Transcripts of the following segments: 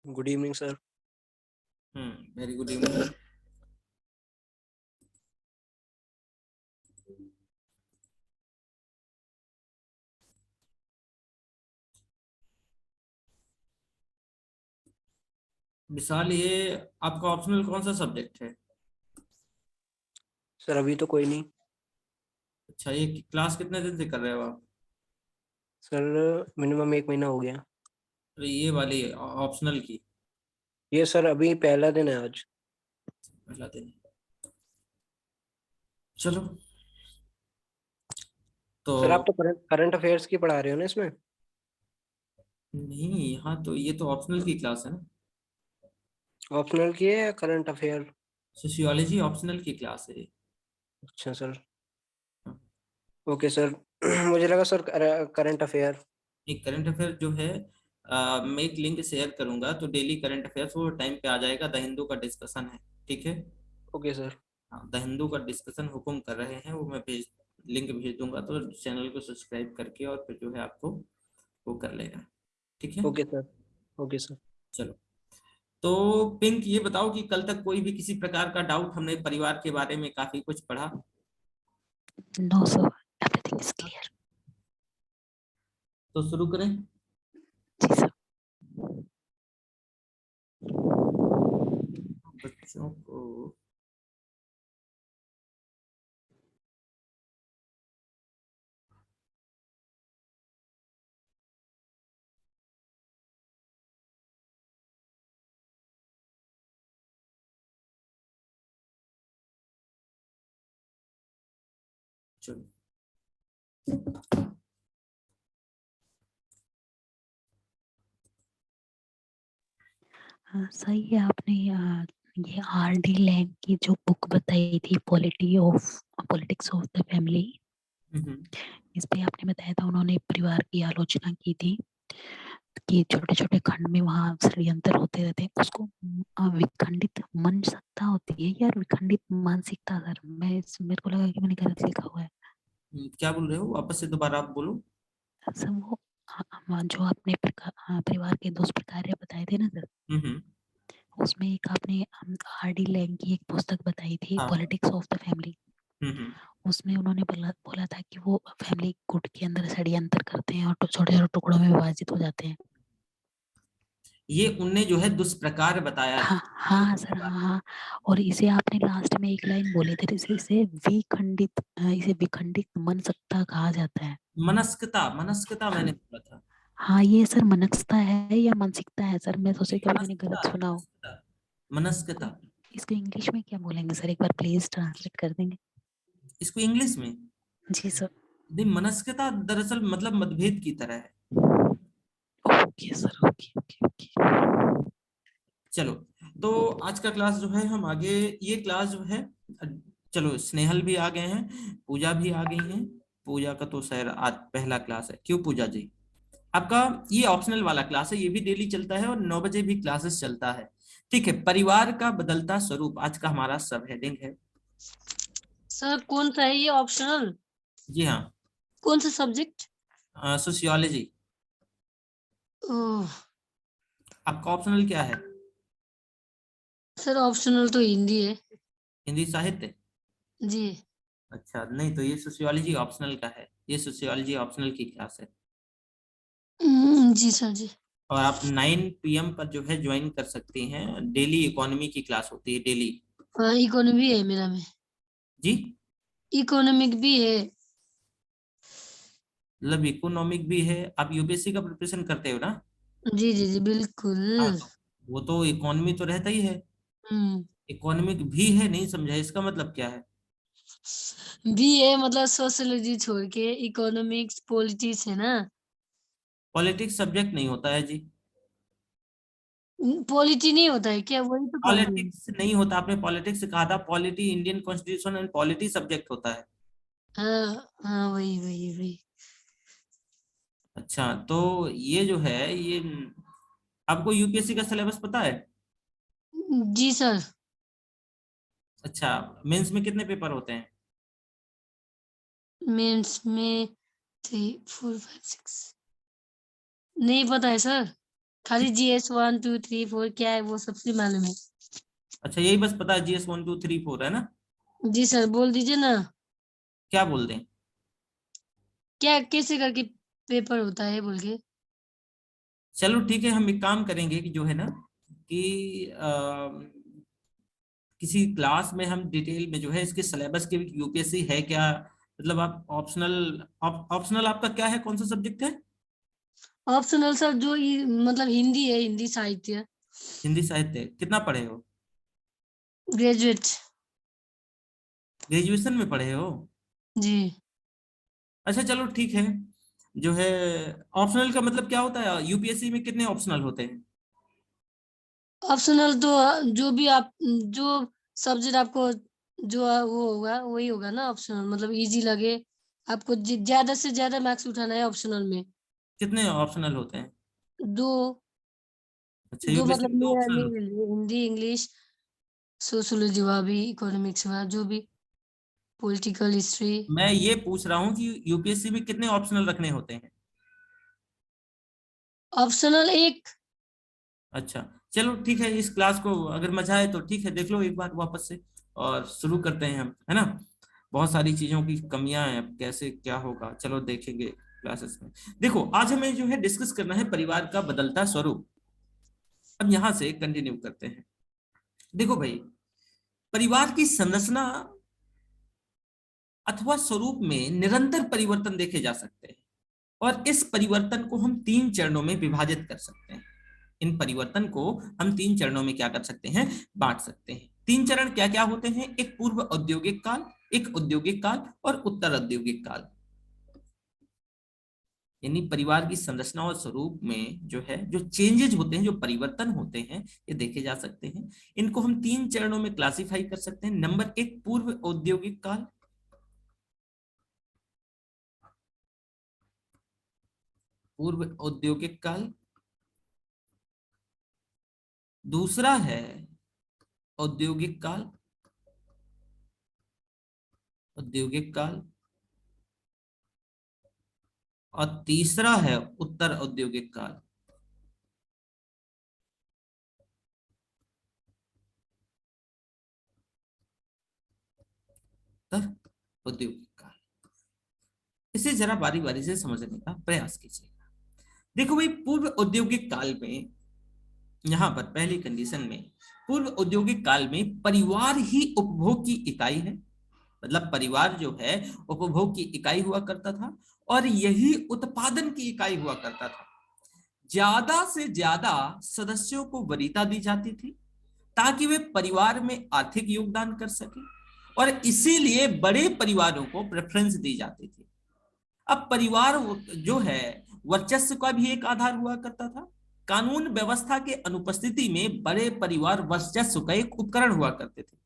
Good evening sir. Very good evening. Vishal, ये आपका optional कौन सा सब्जेक्ट है? सर अभी तो कोई नहीं। अच्छा, ये क्लास कितने दिन से कर रहे हो आप? सर मिनिमम 1 महीना हो गया। अरे ये वाली ऑप्शनल की ये सर अभी पहला दिन है आज। पहला दिन। चलो, तो सर आप तो करंट अफेयर्स की पढ़ा रहे हो ना इसमें? नहीं, यहाँ तो ये तो ऑप्शनल की क्लास है ना। ऑप्शनल की है या करंट अफेयर? सोशियोलॉजी ऑप्शनल की क्लास है ये। अच्छा सर। Okay sir. मुझे लगा सर करंट अफेयर। एक करंट अफेयर जो है, मैं एक लिंक शेयर करूंगा तो डेली करंट अफेयर्स वो टाइम पे आ जाएगा। द हिंदू का डिस्कशन है, ठीक है। Okay sir. हाँ, द हिंदू का डिस्कशन हुकुम कर रहे हैं, वो मैं लिंक भेज दूंगा, तो चैनल को सब्सक्राइब करके और फिर जो है आपको वो कर लेना, ठीक है। Okay sir. Okay sir. चलो, तो पिंक, ये बताओ कि कल तक कोई भी किसी प्रकार का डाउट? हमने परिवार के बारे में काफी कुछ पढ़ा। No, sir. Everything is clear. तो शुरू करें। जी सर। बच्चों को चलो, सही है आपने ये आर.डी. लैंग की जो बुक बताई थी, पॉलिटिक्स ऑफ द फैमिली, हम्म, इस पे आपने बताया था उन्होंने परिवार की आलोचना की थी कि छोटे छोटे खंड में वहाँ षड्यंत्र होते रहते हैं। उसको विखंडित मन सत्ता होती है या विखंडित मानसिकता? सर मेरे को लगा कि मैंने गलत लिखा हुआ है। क्या बोल रहे हो? वापस से दोबारा आप बोलो। सर वो जो आपने परिवार के 2 प्रकार बताए थे ना सर, हम्म। उसमें एक आपने आर.डी. लैंग की एक पुस्तक बताई थी, हाँ। Politics of the family. हम्म। उसमें उन्होंने बोला था कि वो फैमिली गुट के अंदर षड्यंत्र करते हैं और छोटे छोटे टुकड़ों में विभाजित हो जाते हैं। ये उनने जो है दुष्प्रकार बताया हाँ था। हाँ सर, हाँ हाँ। और इसे आपने लास्ट में एक लाइन बोले थे, इसे विखंडित मन सत्ता कहा जाता है। मनस्कता, मनस्कता मैंने बोला था। हाँ, ये सर मनस्कता है या मानसिकता है सर? मैं सोचे कभी मैंने मनस्कता, गलत सुना हो। मनस्कता, मनस्कता। इसको इंग्लिश में क्या बोलेंगे सर? एक बार प्लीज ट्रांसलेट कर देंगे? इसको इंग्लिश में? जी सर। मनस्कता दरअसल मतलब मतभेद की तरह है। Okay sir, okay okay okay. चलो, तो आज का क्लास जो है हम आगे, ये क्लास जो है, चलो स्नेहल भी आ गए हैं, पूजा भी आ गई हैं। पूजा का तो शायद आज पहला क्लास है, क्यों पूजा जी? आपका ये ऑप्शनल वाला क्लास है, ये भी डेली चलता है और 9 बजे भी क्लासेस चलता है, ठीक है। परिवार का बदलता स्वरूप आज का हमारा सब हेडिंग है। सर कौन सा है ये ऑप्शनल? जी हाँ, कौन सा सब्जेक्ट? सोशियोलॉजी। ओह आपका ऑप्शनल क्या है? सर, ऑप्शनल तो हिंदी है। हिंदी साहित्य। जी। अच्छा, नहीं तो ये सोशियोलॉजी ऑप्शनल का है, ये सोशियोलॉजी ऑप्शनल की क्लास है। जी सर जी। और आप 9 PM पर जो है ज्वाइन कर सकते हैं, डेली इकोनॉमी की क्लास होती है डेली। हाँ, इकोनॉमी है मेरा में। जी, इकोनॉमिक भी है। मतलब इकोनॉमिक भी है। आप यूपीएससी का प्रिपरेशन करते हो ना? जी जी जी बिल्कुल। हाँ, तो वो तो इकोनॉमी तो रहता ही है। हम्म। इकोनॉमिक भी है, नहीं समझा इसका मतलब क्या है? बी है मतलब सोशियोलॉजी छोड़ के इकोनॉमिक्स पॉलिटिक्स है ना। पॉलिटिक्स सब्जेक्ट नहीं होता है जी। पॉलिटी नहीं होता है क्या? वही तो कह रही हूँ। पॉलिटिक्स नहीं होता, आपने पॉलिटिक्स कहा था, polity Indian constitution and polity subject होता है। हाँ हाँ, वही वही वही। अच्छा, तो ये जो है ये, आपको यूपीएससी का सिलेबस पता है? जी सर। अच्छा, मेंस में कितने पेपर होते हैं? मेंस में 3 4 5 6 नहीं पता है सर। खाली GS 1 2 3 4 क्या है वो सबसे मालूम है। अच्छा, यही बस पता है, GS 1 2 3 4 है ना? जी सर, बोल दीजिए ना। क्या बोल दें? क्या कैसे करके पेपर होता है बोल के। चलो ठीक है, हम एक काम करेंगे कि जो है ना कि किसी क्लास में हम डिटेल में जो है इसके सिलेबस के यूपीएससी है क्या, मतलब आप ऑप्शनल, ऑप्शनल आपका क्या है, कौन सा सब्जेक्ट है? ऑप्शनल सर जो मतलब हिंदी है, हिंदी साहित्य। हिंदी साहित्य। कितना पढ़े हो? ग्रेजुएट। ग्रेजुएशन में पढ़े हो? जी। अच्छा चलो ठीक है। जो है ऑप्शनल का मतलब क्या होता है, यूपीएससी में कितने ऑप्शनल होते हैं? ऑप्शनल तो जो भी आप जो सब्जेक्ट आपको जो वो होगा वही होगा ना ऑप्शनल, मतलब इजी लगे आपको। ज्यादा से ज्यादा मार्क्स उठाना है ऑप्शनल में। कितने ऑप्शनल होते हैं? दो। अच्छा, दो यूपीएससी मतलब में दो मेरा ऑप्शनल ले होते हैं। लीजिए, हिंदी इंग्लिश सोशियोलॉजी हुआ, भी इकोनॉमिक्स हुआ, जो भी पॉलिटिकल हिस्ट्री। मैं ये पूछ रहा हूँ कि यूपीएससी में कितने ऑप्शनल रखने होते हैं? ऑप्शनल एक। अच्छा चलो ठीक है, इस क्लास को अगर मजा आए तो ठीक है, देख लो एक बार वापस से और शुरू करते हैं हम, है ना? बहुत सारी चीजों की कमियां हैं, अब कैसे क्या होगा चलो देखेंगे क्लासेस में। देखो आज हमें जो है डिस्कस करना है परिवार का बदलता स्वरूप। अब यहां से कंटिन्यू करते हैं। देखो भाई, परिवार की संरचना अथवा स्वरूप में निरंतर परिवर्तन देखे जा सकते हैं, और इस परिवर्तन को हम तीन चरणों में विभाजित कर सकते हैं। इन परिवर्तन को हम तीन चरणों में क्या कर सकते हैं, बांट सकते हैं। तीन चरण क्या क्या होते हैं? एक पूर्व औद्योगिक काल, एक औद्योगिक काल और उत्तर औद्योगिक काल। यानी परिवार की संरचना और स्वरूप में जो है जो चेंजेज होते हैं, जो परिवर्तन होते हैं, ये देखे जा सकते हैं। इनको हम तीन चरणों में क्लासिफाई कर सकते हैं। नंबर एक, पूर्व औद्योगिक काल। पूर्व औद्योगिक काल। दूसरा है औद्योगिक काल। औद्योगिक काल। और तीसरा है उत्तर औद्योगिक काल। उत्तर औद्योगिक काल। इसे जरा बारी बारी से समझने का प्रयास कीजिए। देखो भाई, पूर्व औद्योगिक काल में, यहां पर पहली कंडीशन में, पूर्व औद्योगिक काल में परिवार ही उपभोग की इकाई है। मतलब परिवार जो है उपभोग की इकाई हुआ करता था, और यही उत्पादन की इकाई हुआ करता था। ज्यादा से ज्यादा सदस्यों को वरीयता दी जाती थी ताकि वे परिवार में आर्थिक योगदान कर सके, और इसीलिए बड़े परिवारों को प्रेफरेंस दी जाती थी। अब परिवार जो है वर्चस्व का भी एक आधार हुआ करता था। कानून व्यवस्था के अनुपस्थिति में बड़े परिवार वर्चस्व का एक उपकरण हुआ करते थे।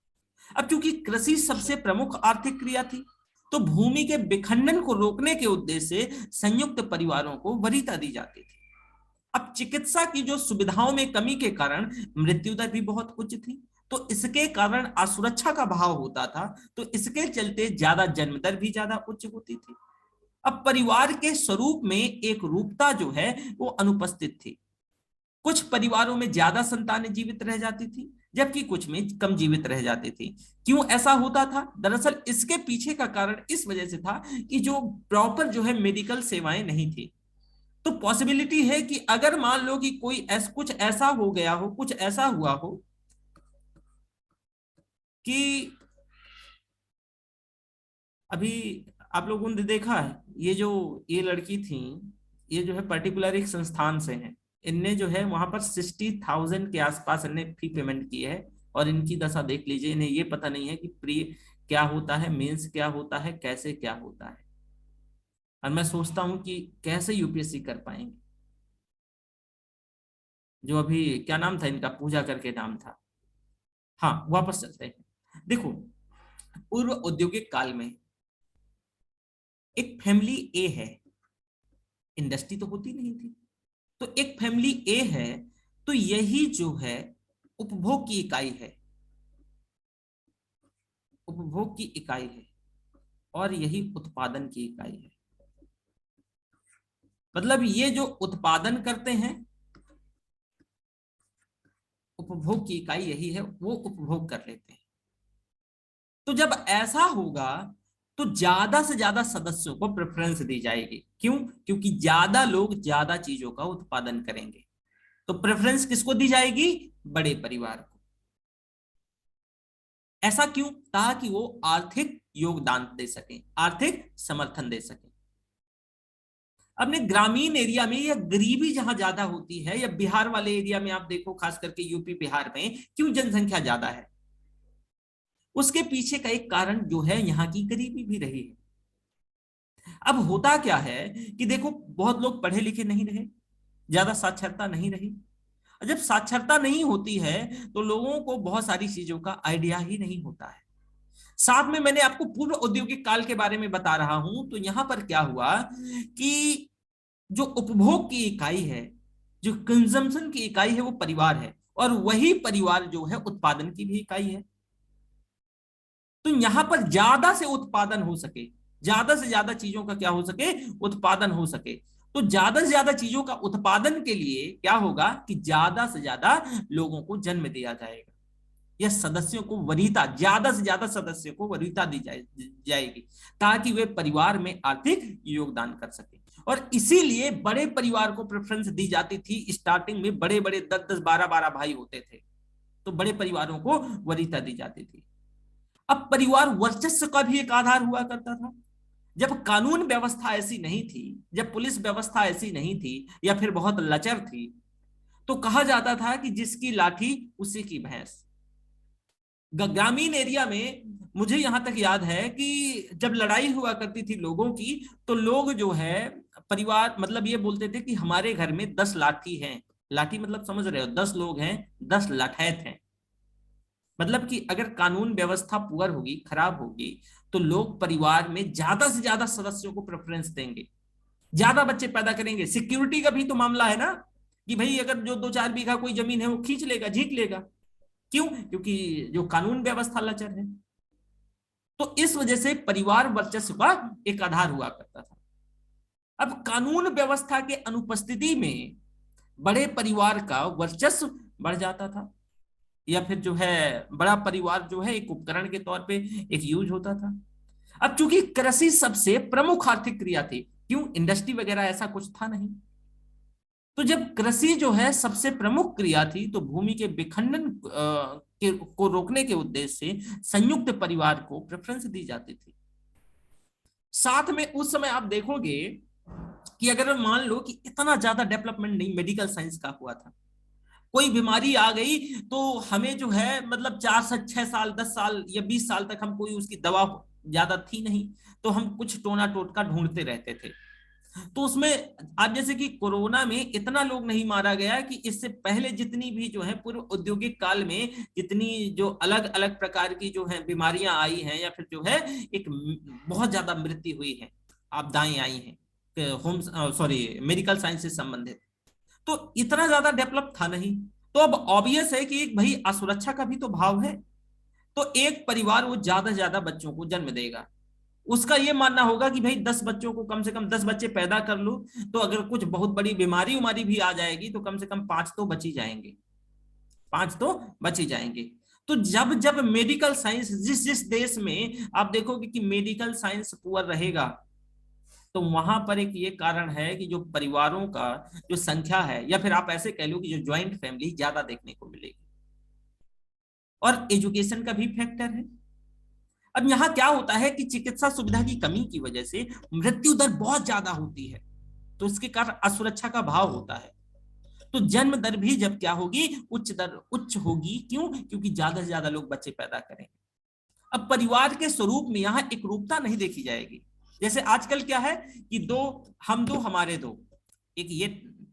अब चूंकि कृषि सबसे प्रमुख आर्थिक क्रिया थी, तो भूमि के विखंडन को रोकने के उद्देश्य से संयुक्त परिवारों को वरीयता दी जाती थी। अब चिकित्सा की जो सुविधाओं में कमी के कारण मृत्यु दर भी बहुत उच्च थी, तो इसके कारण असुरक्षा का भाव होता था, तो इसके चलते ज्यादा जन्म दर भी ज्यादा उच्च होती थी। अब परिवार के स्वरूप में एक रूपता जो है वो अनुपस्थित थी। कुछ परिवारों में ज्यादा संतानें जीवित रह जाती थी, जबकि कुछ में कम जीवित रह जाती थी। क्यों ऐसा होता था? दरअसल इसके पीछे का कारण इस वजह से था कि जो प्रॉपर जो है मेडिकल सेवाएं नहीं थी। तो पॉसिबिलिटी है कि अगर मान लो कि कुछ ऐसा हो गया हो, कुछ ऐसा हुआ हो कि अभी आप लोगों ने देखा है, ये लड़की थी, ये जो है पर्टिकुलर एक संस्थान से है। इनने जो है वहां पर 60,000 के आसपास इनने फी पेमेंट की है, और इनकी दशा देख लीजिए। इन्हें ये पता नहीं है कि प्री क्या होता है, मेंस क्या होता है, कैसे क्या होता है। और मैं सोचता हूं कि कैसे यूपीएससी कर पाएंगे। जो अभी क्या नाम था इनका, पूजा करके नाम था। हाँ वापस चलते हैं। देखो, पूर्व औद्योगिक काल में एक फैमिली ए है, इंडस्ट्री तो होती नहीं थी, तो एक फैमिली ए है, तो यही जो है उपभोग की इकाई है। उपभोग की इकाई है, और यही उत्पादन की इकाई है। मतलब ये जो उत्पादन करते हैं, उपभोग की इकाई यही है, वो उपभोग कर लेते हैं। तो जब ऐसा होगा तो ज्यादा से ज्यादा सदस्यों को प्रेफरेंस दी जाएगी। क्यों? क्योंकि ज्यादा लोग ज्यादा चीजों का उत्पादन करेंगे। तो प्रेफरेंस किसको दी जाएगी? बड़े परिवार को। ऐसा क्यों? ताकि वो आर्थिक योगदान दे सकें, आर्थिक समर्थन दे सकें। अपने ग्रामीण एरिया में या गरीबी जहां ज्यादा होती है, या बिहार वाले एरिया में आप देखो, खास करके यूपी बिहार में क्यों जनसंख्या ज्यादा है? उसके पीछे का एक कारण जो है यहाँ की गरीबी भी रही है। अब होता क्या है कि देखो, बहुत लोग पढ़े लिखे नहीं रहे, ज्यादा साक्षरता नहीं रही। जब साक्षरता नहीं होती है तो लोगों को बहुत सारी चीजों का आइडिया ही नहीं होता है। साथ में मैंने आपको पूर्व औद्योगिक काल के बारे में बता रहा हूं, तो यहां पर क्या हुआ कि जो उपभोग की इकाई है, जो कंजम्पशन की इकाई है, वो परिवार है, और वही परिवार जो है उत्पादन की भी इकाई है। तो यहां पर ज्यादा से उत्पादन हो सके, ज्यादा से ज्यादा चीजों का क्या हो सके? उत्पादन हो सके। तो ज्यादा से ज्यादा चीजों का उत्पादन के लिए क्या होगा कि ज्यादा से ज्यादा लोगों को जन्म दिया जाएगा, या सदस्यों को वरीयता, ज्यादा से ज्यादा सदस्यों को वरीयता दी जाएगी, ताकि वे परिवार में आर्थिक योगदान कर सके। और इसीलिए बड़े परिवार को प्रेफरेंस दी जाती थी। स्टार्टिंग में बड़े बड़े 10-10, 12-12 भाई होते थे, तो बड़े परिवारों को वरीयता दी जाती थी। अब परिवार वर्चस्व का भी एक आधार हुआ करता था। जब कानून व्यवस्था ऐसी नहीं थी, जब पुलिस व्यवस्था ऐसी नहीं थी, या फिर बहुत लचर थी, तो कहा जाता था कि जिसकी लाठी उसी की भैंस। ग्रामीण एरिया में मुझे यहां तक याद है कि जब लड़ाई हुआ करती थी लोगों की, तो लोग जो है परिवार, मतलब ये बोलते थे कि हमारे घर में 10 लाठी हैं। लाठी मतलब समझ रहे हो, 10 लोग हैं, 10 लठैत हैं। मतलब कि अगर कानून व्यवस्था पुअर होगी, खराब होगी, तो लोग परिवार में ज्यादा से ज्यादा सदस्यों को प्रेफरेंस देंगे, ज्यादा बच्चे पैदा करेंगे। सिक्योरिटी का भी तो मामला है ना, कि भाई अगर जो 2-4 बीघा कोई जमीन है वो खींच लेगा, झीक लेगा। क्यों? क्योंकि जो कानून व्यवस्था लचर है। तो इस वजह से परिवार वर्चस्व का एक आधार हुआ करता था। अब कानून व्यवस्था के अनुपस्थिति में बड़े परिवार का वर्चस्व बढ़ जाता था, या फिर जो है बड़ा परिवार जो है एक उपकरण के तौर पे एक यूज होता था। अब चूंकि कृषि सबसे प्रमुख आर्थिक क्रिया थी, क्यों? इंडस्ट्री वगैरह ऐसा कुछ था नहीं। तो जब कृषि जो है सबसे प्रमुख क्रिया थी, तो भूमि के विखंडन को रोकने के उद्देश्य से संयुक्त परिवार को प्रेफरेंस दी जाती थी। साथ में उस समय आप देखोगे कि अगर मान लो कि इतना ज्यादा डेवलपमेंट नहीं मेडिकल साइंस का हुआ था, कोई बीमारी आ गई तो हमें जो है मतलब 4 से 6 साल, 10 साल या 20 साल तक हम कोई उसकी दवा ज्यादा थी नहीं, तो हम कुछ टोना टोटका ढूंढते रहते थे। तो उसमें अब जैसे कि कोरोना में इतना लोग नहीं मारा गया, कि इससे पहले जितनी भी जो है पूर्व औद्योगिक काल में जितनी जो अलग अलग प्रकार की जो है बीमारियां आई हैं, या फिर जो है एक बहुत ज्यादा मृत्यु हुई है, आपदाएं आई हैं होम मेडिकल साइंस से संबंधित, तो इतना ज्यादा डेवलप था नहीं। तो अब ऑब्वियस है कि एक भाई असुरक्षा का भी तो भाव है। तो एक परिवार वो ज्यादा से ज्यादा बच्चों को जन्म देगा, उसका ये मानना होगा कि भाई 10 बच्चों को, कम से कम 10 बच्चे पैदा कर लो, तो अगर कुछ बहुत बड़ी बीमारी उमारी भी आ जाएगी तो कम से कम 5 तो बच ही जाएंगे, 5 तो बच ही जाएंगे। तो जब जब मेडिकल साइंस, जिस जिस देश में आप देखोगे कि मेडिकल साइंस पुअर रहेगा, तो वहां पर एक ये कारण है कि जो परिवारों का जो संख्या है, या फिर आप ऐसे कह लो कि जो ज्वाइंट फैमिली ज्यादा देखने को मिलेगी। और एजुकेशन का भी फैक्टर है। अब यहाँ क्या होता है कि चिकित्सा सुविधा की कमी की वजह से मृत्यु दर बहुत ज्यादा होती है, तो इसके कारण असुरक्षा का भाव होता है। तो जन्म दर भी जब क्या होगी, उच्च होगी। क्यों? क्योंकि ज्यादा से ज्यादा लोग बच्चे पैदा करेंगे। अब परिवार के स्वरूप में यहाँ एक रूपता नहीं देखी जाएगी। जैसे आजकल क्या है कि 2 हम 2 हमारे 2, एक ये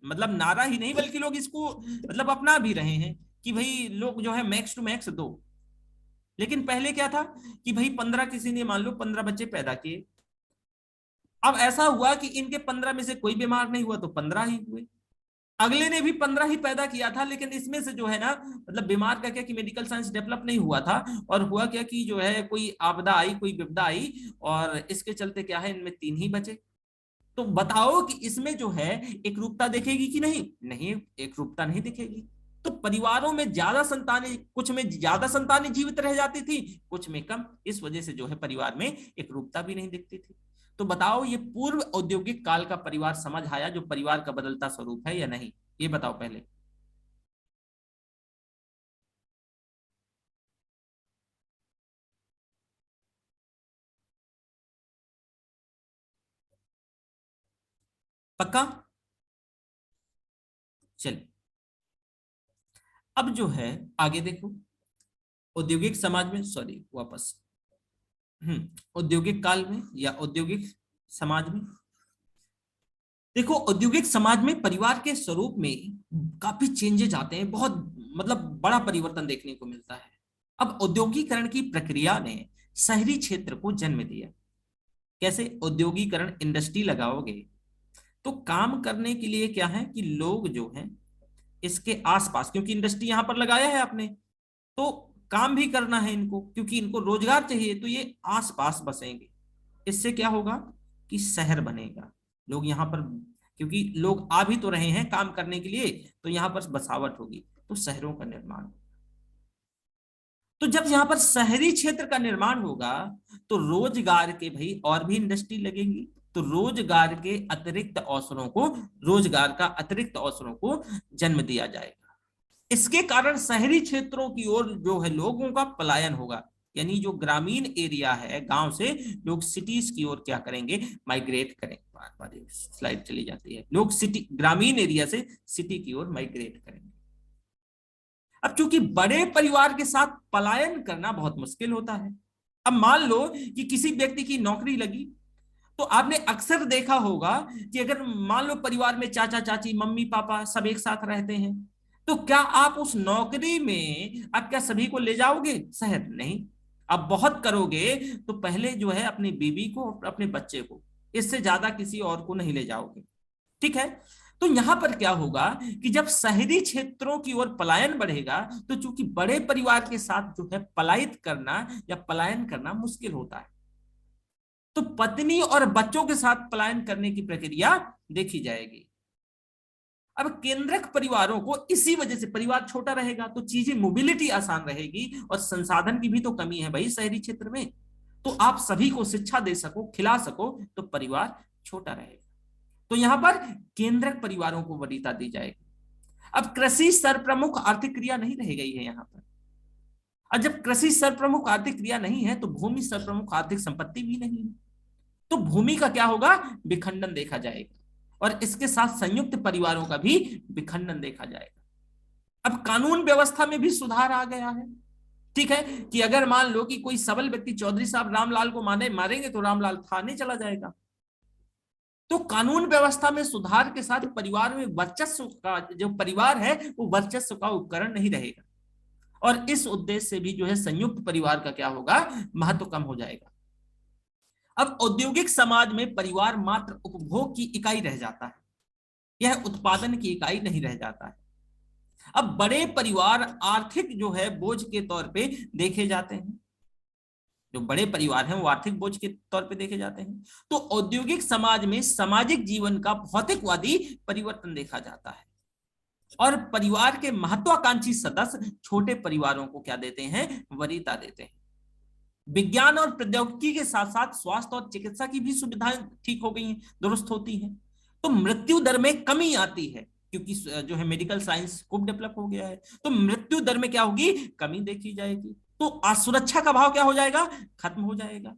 मतलब नारा ही नहीं बल्कि लोग इसको मतलब अपना भी रहे हैं कि भाई लोग जो है मैक्स टू मैक्स 2। लेकिन पहले क्या था कि भाई 15, किसी ने मान लो 15 बच्चे पैदा किए। अब ऐसा हुआ कि इनके 15 में से कोई बीमार नहीं हुआ तो 15 ही हुए, अगले ने भी 15 ही पैदा किया था, लेकिन इसमें से जो है ना मतलब बीमार का क्या कि मेडिकल साइंस डेवलप नहीं हुआ था, और हुआ क्या कि जो है कोई आपदा आई, कोई विपदा आई, और इसके चलते क्या है इनमें 3 ही बचे। तो बताओ कि इसमें जो है एक रूपता दिखेगी कि नहीं? नहीं, एक रूपता नहीं दिखेगी। तो परिवारों में ज्यादा संतानें, कुछ में ज्यादा संतानें जीवित रह जाती थी, कुछ में कम। इस वजह से जो है परिवार में एकरूपता भी नहीं दिखती थी। तो बताओ ये पूर्व औद्योगिक काल का परिवार समझ आया जो परिवार का बदलता स्वरूप है या नहीं, ये बताओ पहले। पक्का? चलिए अब जो है आगे देखो, औद्योगिक समाज में, सॉरी वापस, औद्योगिक काल में या औद्योगिक समाज में, देखो औद्योगिक समाज में परिवार के स्वरूप में काफी चेंजेस आते हैं, बहुत मतलब बड़ा परिवर्तन देखने को मिलता है। अब औद्योगिकरण की प्रक्रिया ने शहरी क्षेत्र को जन्म दिया। कैसे? औद्योगिकरण, इंडस्ट्री लगाओगे तो काम करने के लिए क्या है कि लोग जो हैं इसके आसपास, क्योंकि इंडस्ट्री यहां पर लगाया है आपने, तो काम भी करना है इनको, क्योंकि इनको रोजगार चाहिए, तो ये आसपास बसेंगे। इससे क्या होगा कि शहर बनेगा। लोग यहाँ पर, क्योंकि लोग आ भी तो रहे हैं काम करने के लिए, तो यहाँ पर बसावट होगी, तो शहरों का निर्माण। तो जब यहाँ पर शहरी क्षेत्र का निर्माण होगा तो रोजगार के भाई और भी इंडस्ट्री लगेंगी, तो रोजगार के अतिरिक्त अवसरों को, रोजगार का अतिरिक्त अवसरों को जन्म दिया जाएगा। इसके कारण शहरी क्षेत्रों की ओर जो है लोगों का पलायन होगा, यानी जो ग्रामीण एरिया है, गांव से लोग सिटीज की ओर क्या करेंगे, माइग्रेट करेंगे। बार बार स्लाइड चली जाती है, लोग सिटी, ग्रामीण एरिया से सिटी की ओर माइग्रेट करेंगे। अब चूंकि बड़े परिवार के साथ पलायन करना बहुत मुश्किल होता है। अब मान लो कि किसी व्यक्ति की नौकरी लगी, तो आपने अक्सर देखा होगा कि अगर मान लो परिवार में चाचा चाची, मम्मी पापा सब एक साथ रहते हैं, तो क्या आप उस नौकरी में आप क्या सभी को ले जाओगे शहर? नहीं। अब बहुत करोगे तो पहले जो है अपनी बीवी को, अपने बच्चे को, इससे ज्यादा किसी और को नहीं ले जाओगे। ठीक है? तो यहां पर क्या होगा कि जब शहरी क्षेत्रों की ओर पलायन बढ़ेगा, तो चूंकि बड़े परिवार के साथ जो है पलायित करना या पलायन करना मुश्किल होता है, तो पत्नी और बच्चों के साथ पलायन करने की प्रक्रिया देखी जाएगी। अब केंद्रक परिवारों को इसी वजह से, परिवार छोटा रहेगा तो चीजें, मोबिलिटी आसान रहेगी, और संसाधन की भी तो कमी है भाई शहरी क्षेत्र में, तो आप सभी को शिक्षा दे सको, खिला सको, तो परिवार छोटा रहेगा। तो यहां पर केंद्रक परिवारों को वरीयता दी जाएगी। अब कृषि सर्वप्रमुख आर्थिक क्रिया नहीं रह गई है यहां पर। और जब कृषि सर्वप्रमुख आर्थिक क्रिया नहीं है तो भूमि सर्वप्रमुख आर्थिक संपत्ति भी नहीं है, तो भूमि का क्या होगा, विखंडन देखा जाएगा, और इसके साथ संयुक्त परिवारों का भी विखंडन देखा जाएगा। अब कानून व्यवस्था में भी सुधार आ गया है। ठीक है कि अगर मान लो कि कोई सबल व्यक्ति चौधरी साहब रामलाल को मारेंगे तो रामलाल थाने चला जाएगा। तो कानून व्यवस्था में सुधार के साथ परिवार में वर्चस्व का, जो परिवार है वो वर्चस्व का उपकरण नहीं रहेगा, और इस उद्देश्य से भी जो है संयुक्त परिवार का क्या होगा, महत्व कम हो जाएगा। अब औद्योगिक समाज में परिवार मात्र उपभोग की इकाई रह जाता है, यह उत्पादन की इकाई नहीं रह जाता है। अब बड़े परिवार आर्थिक जो है बोझ के तौर पे देखे जाते हैं, जो बड़े परिवार हैं वो आर्थिक बोझ के तौर पे देखे जाते हैं। तो औद्योगिक समाज में सामाजिक जीवन का भौतिकवादी परिवर्तन देखा जाता है, और परिवार के महत्वाकांक्षी सदस्य छोटे परिवारों को क्या देते हैं, वरीयता देते हैं। विज्ञान और प्रौद्योगिकी के साथ साथ स्वास्थ्य और चिकित्सा की भी सुविधाएं ठीक हो गई हैं, दुरुस्त होती हैं। तो मृत्यु दर में कमी आती है, क्योंकि जो है मेडिकल साइंस खूब डेवलप हो गया है, तो मृत्यु दर में क्या होगी, कमी देखी जाएगी। तो असुरक्षा का भाव क्या हो जाएगा, खत्म हो जाएगा।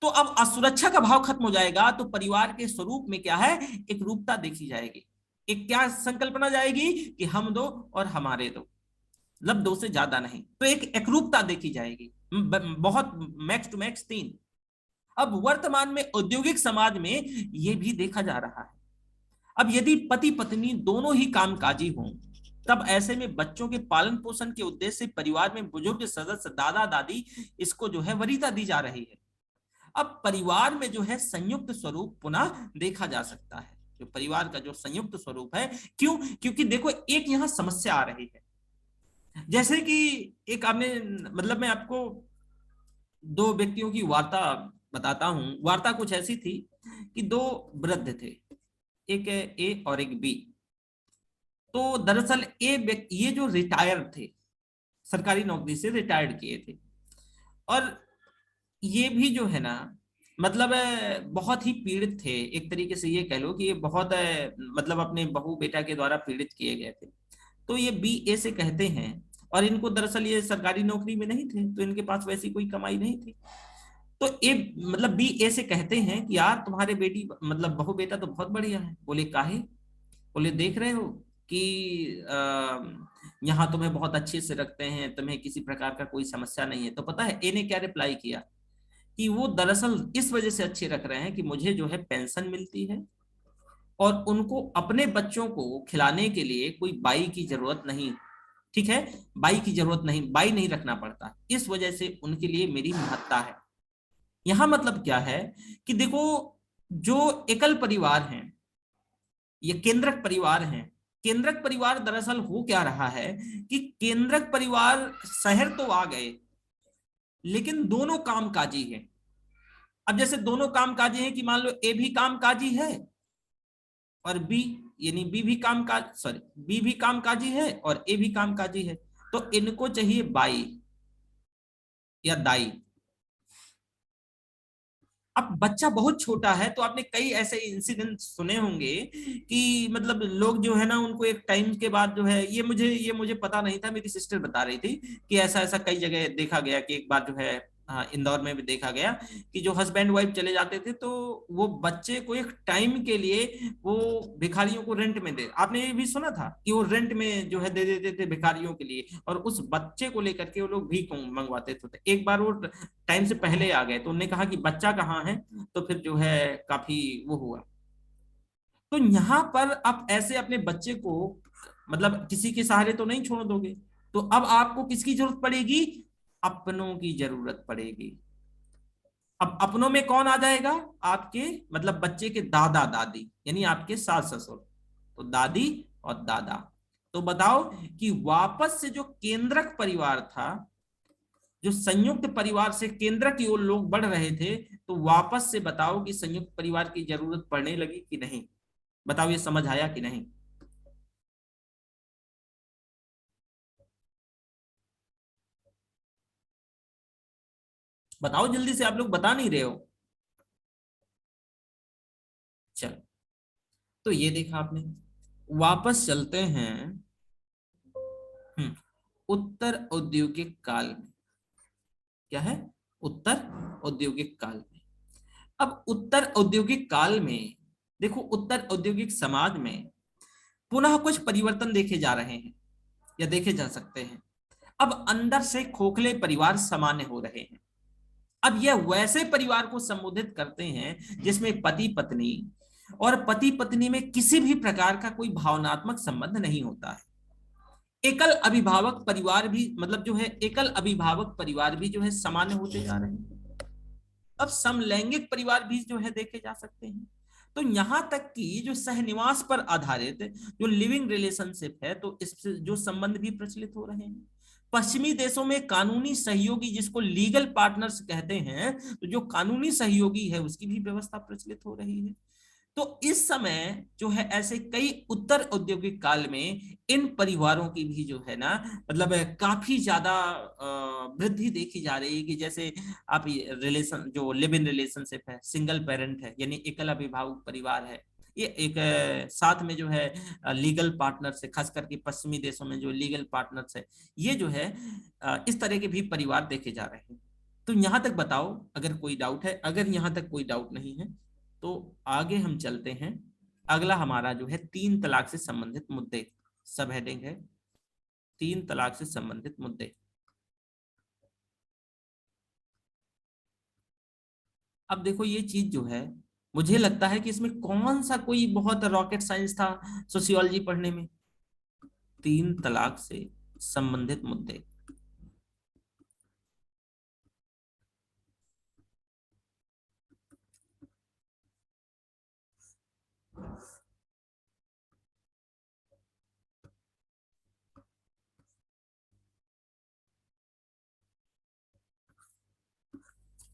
तो अब असुरक्षा का भाव खत्म हो जाएगा तो परिवार के स्वरूप में क्या है, एक रूपता देखी जाएगी। एक क्या संकल्पना जाएगी कि हम दो और हमारे दो, मतलब दो से ज्यादा नहीं, तो एक एकरूपता देखी जाएगी, बहुत मैक्स टू मैक्स 3। अब वर्तमान में औद्योगिक समाज में यह भी देखा जा रहा है। अब यदि पति पत्नी दोनों ही कामकाजी हों, तब ऐसे में बच्चों के पालन पोषण के उद्देश्य से परिवार में बुजुर्ग सदस्य, दादा दादी, इसको जो है वरीयता दी जा रही है। अब परिवार में जो है संयुक्त स्वरूप पुनः देखा जा सकता है, जो परिवार का जो संयुक्त स्वरूप है। क्यों? क्योंकि देखो एक यहाँ समस्या आ रही है, जैसे कि एक आपने, मतलब मैं आपको दो व्यक्तियों की वार्ता बताता हूं। वार्ता कुछ ऐसी थी कि दो वृद्ध थे, एक ए और एक बी। तो दरअसल ये जो रिटायर थे, सरकारी नौकरी से रिटायर्ड किए थे, और ये भी जो है ना मतलब बहुत ही पीड़ित थे, एक तरीके से ये कह लो कि ये बहुत मतलब अपने बहू बेटा के द्वारा पीड़ित किए गए थे। तो ये BA से कहते हैं, और इनको दरअसल ये सरकारी नौकरी में नहीं थे, तो इनके पास वैसी कोई कमाई नहीं थी। तो ए मतलब BA से कहते हैं कि यार तुम्हारे बेटी मतलब बहू बेटा तो बहुत बढ़िया है। बोले काहे? बोले देख रहे हो कि यहाँ तुम्हें बहुत अच्छे से रखते हैं, तुम्हें किसी प्रकार का कोई समस्या नहीं है। तो पता है ए ने क्या रिप्लाई किया कि वो दरअसल इस वजह से अच्छे रख रहे हैं कि मुझे जो है पेंशन मिलती है, और उनको अपने बच्चों को खिलाने के लिए कोई बाई की जरूरत नहीं, ठीक है, बाई की जरूरत नहीं, बाई नहीं रखना पड़ता, इस वजह से उनके लिए मेरी महत्ता है। यहां मतलब क्या है कि देखो, जो एकल परिवार हैं, ये केंद्रक परिवार हैं, केंद्रक परिवार दरअसल हो क्या रहा है कि केंद्रक परिवार शहर तो आ गए, लेकिन दोनों कामकाजी हैं। अब जैसे दोनों कामकाजी हैं कि मान लो ए भी कामकाजी है और बी, यानी बी भी कामकाजी है और ए भी कामकाजी है, तो इनको चाहिए बाई या दाई। अब बच्चा बहुत छोटा है, तो आपने कई ऐसे इंसिडेंट सुने होंगे कि मतलब लोग जो है ना उनको एक टाइम के बाद जो है, ये मुझे पता नहीं था, मेरी सिस्टर बता रही थी कि ऐसा ऐसा कई जगह देखा गया कि एक बार जो है, हाँ, इंदौर में भी देखा गया कि जो हस्बैंड वाइफ चले जाते थे तो वो बच्चे को एक टाइम के लिए वो भिखारियों को रेंट में दे, आपने ये भी सुना था कि वो रेंट में जो है दे देते थे भिखारियों के लिए, और उस बच्चे को लेकर के वो लोग भीख मंगवाते थे। एक बार वो टाइम से पहले आ गए, तो उन्होंने कहा कि बच्चा कहाँ है, तो फिर जो है काफी वो हुआ। तो यहाँ पर आप ऐसे अपने बच्चे को मतलब किसी के सहारे तो नहीं छोड़ दोगे, तो अब आपको किसकी जरूरत पड़ेगी? अपनों की जरूरत पड़ेगी। अब अपनों में कौन आ जाएगा? आपके मतलब बच्चे के दादा दादी, यानी आपके सास ससुर, तो दादी और दादा। तो बताओ कि वापस से जो केंद्रक परिवार था, जो संयुक्त परिवार से केंद्र की ओर लोग बढ़ रहे थे, तो वापस से बताओ कि संयुक्त परिवार की जरूरत पड़ने लगी कि नहीं? बताओ, ये समझ आया कि नहीं? बताओ जल्दी से, आप लोग बता नहीं रहे हो। चलो, तो ये देखा आपने। वापस चलते हैं उत्तर औद्योगिक काल में। क्या है? उत्तर औद्योगिक काल में। अब उत्तर औद्योगिक काल में देखो, उत्तर औद्योगिक समाज में पुनः कुछ परिवर्तन देखे जा रहे हैं या देखे जा सकते हैं। अब अंदर से खोखले परिवार सामान्य हो रहे हैं। अब यह वैसे परिवार को संबोधित करते हैं जिसमें पति पत्नी और पति पत्नी में किसी भी प्रकार का कोई भावनात्मक संबंध नहीं होता है। एकल अभिभावक परिवार भी मतलब जो है, एकल अभिभावक परिवार भी जो है सामान्य होते जा रहे हैं। अब समलैंगिक परिवार भी जो है देखे जा सकते हैं। तो यहां तक कि जो सहनिवास पर आधारित जो लिविंग रिलेशनशिप है, तो इससे जो संबंध भी प्रचलित हो रहे हैं। पश्चिमी देशों में कानूनी सहयोगी, जिसको लीगल पार्टनर्स कहते हैं, तो जो कानूनी सहयोगी है उसकी भी व्यवस्था प्रचलित हो रही है। तो इस समय जो है ऐसे कई उत्तर औद्योगिक काल में इन परिवारों की भी जो है ना मतलब काफी ज्यादा वृद्धि देखी जा रही है। कि जैसे आप रिलेशन जो लिव इन रिलेशनशिप है, सिंगल पेरेंट है यानी एकल अभिभावक परिवार है, ये एक साथ में जो है लीगल पार्टनर से, खास करके पश्चिमी देशों में जो लीगल पार्टनर्स है, ये जो है इस तरह के भी परिवार देखे जा रहे हैं। तो यहां तक बताओ अगर कोई डाउट है। अगर यहां तक कोई डाउट नहीं है तो आगे हम चलते हैं। अगला हमारा जो है 3 तलाक से संबंधित मुद्दे, सब हेडिंग है 3 तलाक से संबंधित मुद्दे। अब देखो, ये चीज जो है मुझे लगता है कि इसमें कौन सा कोई बहुत रॉकेट साइंस था सोशियोलॉजी पढ़ने में। 3 तलाक से संबंधित मुद्दे।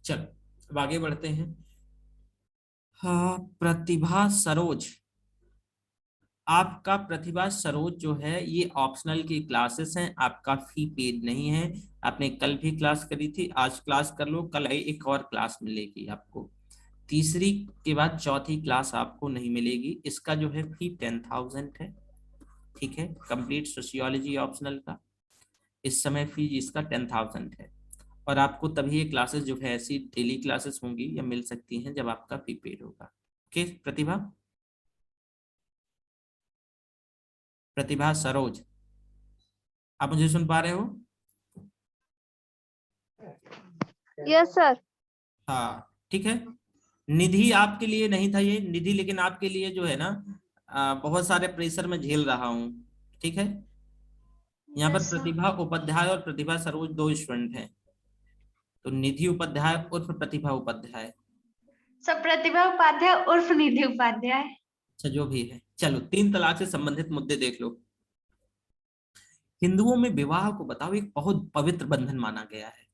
चलो, अब आगे बढ़ते हैं। हाँ, प्रतिभा सरोज आपका प्रतिभा सरोज जो है ये ऑप्शनल की क्लासेस हैं, आपका फी पेड नहीं है। आपने कल भी क्लास करी थी, आज क्लास कर लो, कल एक और क्लास मिलेगी आपको। तीसरी के बाद चौथी क्लास आपको नहीं मिलेगी। इसका जो है फी 10,000 है, ठीक है, कंप्लीट सोशियोलॉजी ऑप्शनल का इस समय फी इसका 10,000 है। और आपको तभी ये क्लासेस जो है ऐसी डेली क्लासेस होंगी या मिल सकती हैं जब आपका फी पेड होगा। ओके प्रतिभा, प्रतिभा सरोज, आप मुझे सुन पा रहे हो? Yes sir. हाँ ठीक है। निधि आपके लिए नहीं था ये निधि, लेकिन आपके लिए जो है ना बहुत सारे प्रेशर में झेल रहा हूँ, ठीक है। यहाँ पर Yes, sir. प्रतिभा उपाध्याय और प्रतिभा सरोज दो स्टूडेंट हैं, तो निधि उपाध्याय उर्फ प्रतिभा उपाध्याय। सर प्रतिभा उपाध्याय उर्फ निधि उपाध्याय। अच्छा जो भी है, चलो 3 तलाक से संबंधित मुद्दे देख लो। हिंदुओं में विवाह को बताओ एक बहुत पवित्र बंधन माना गया है,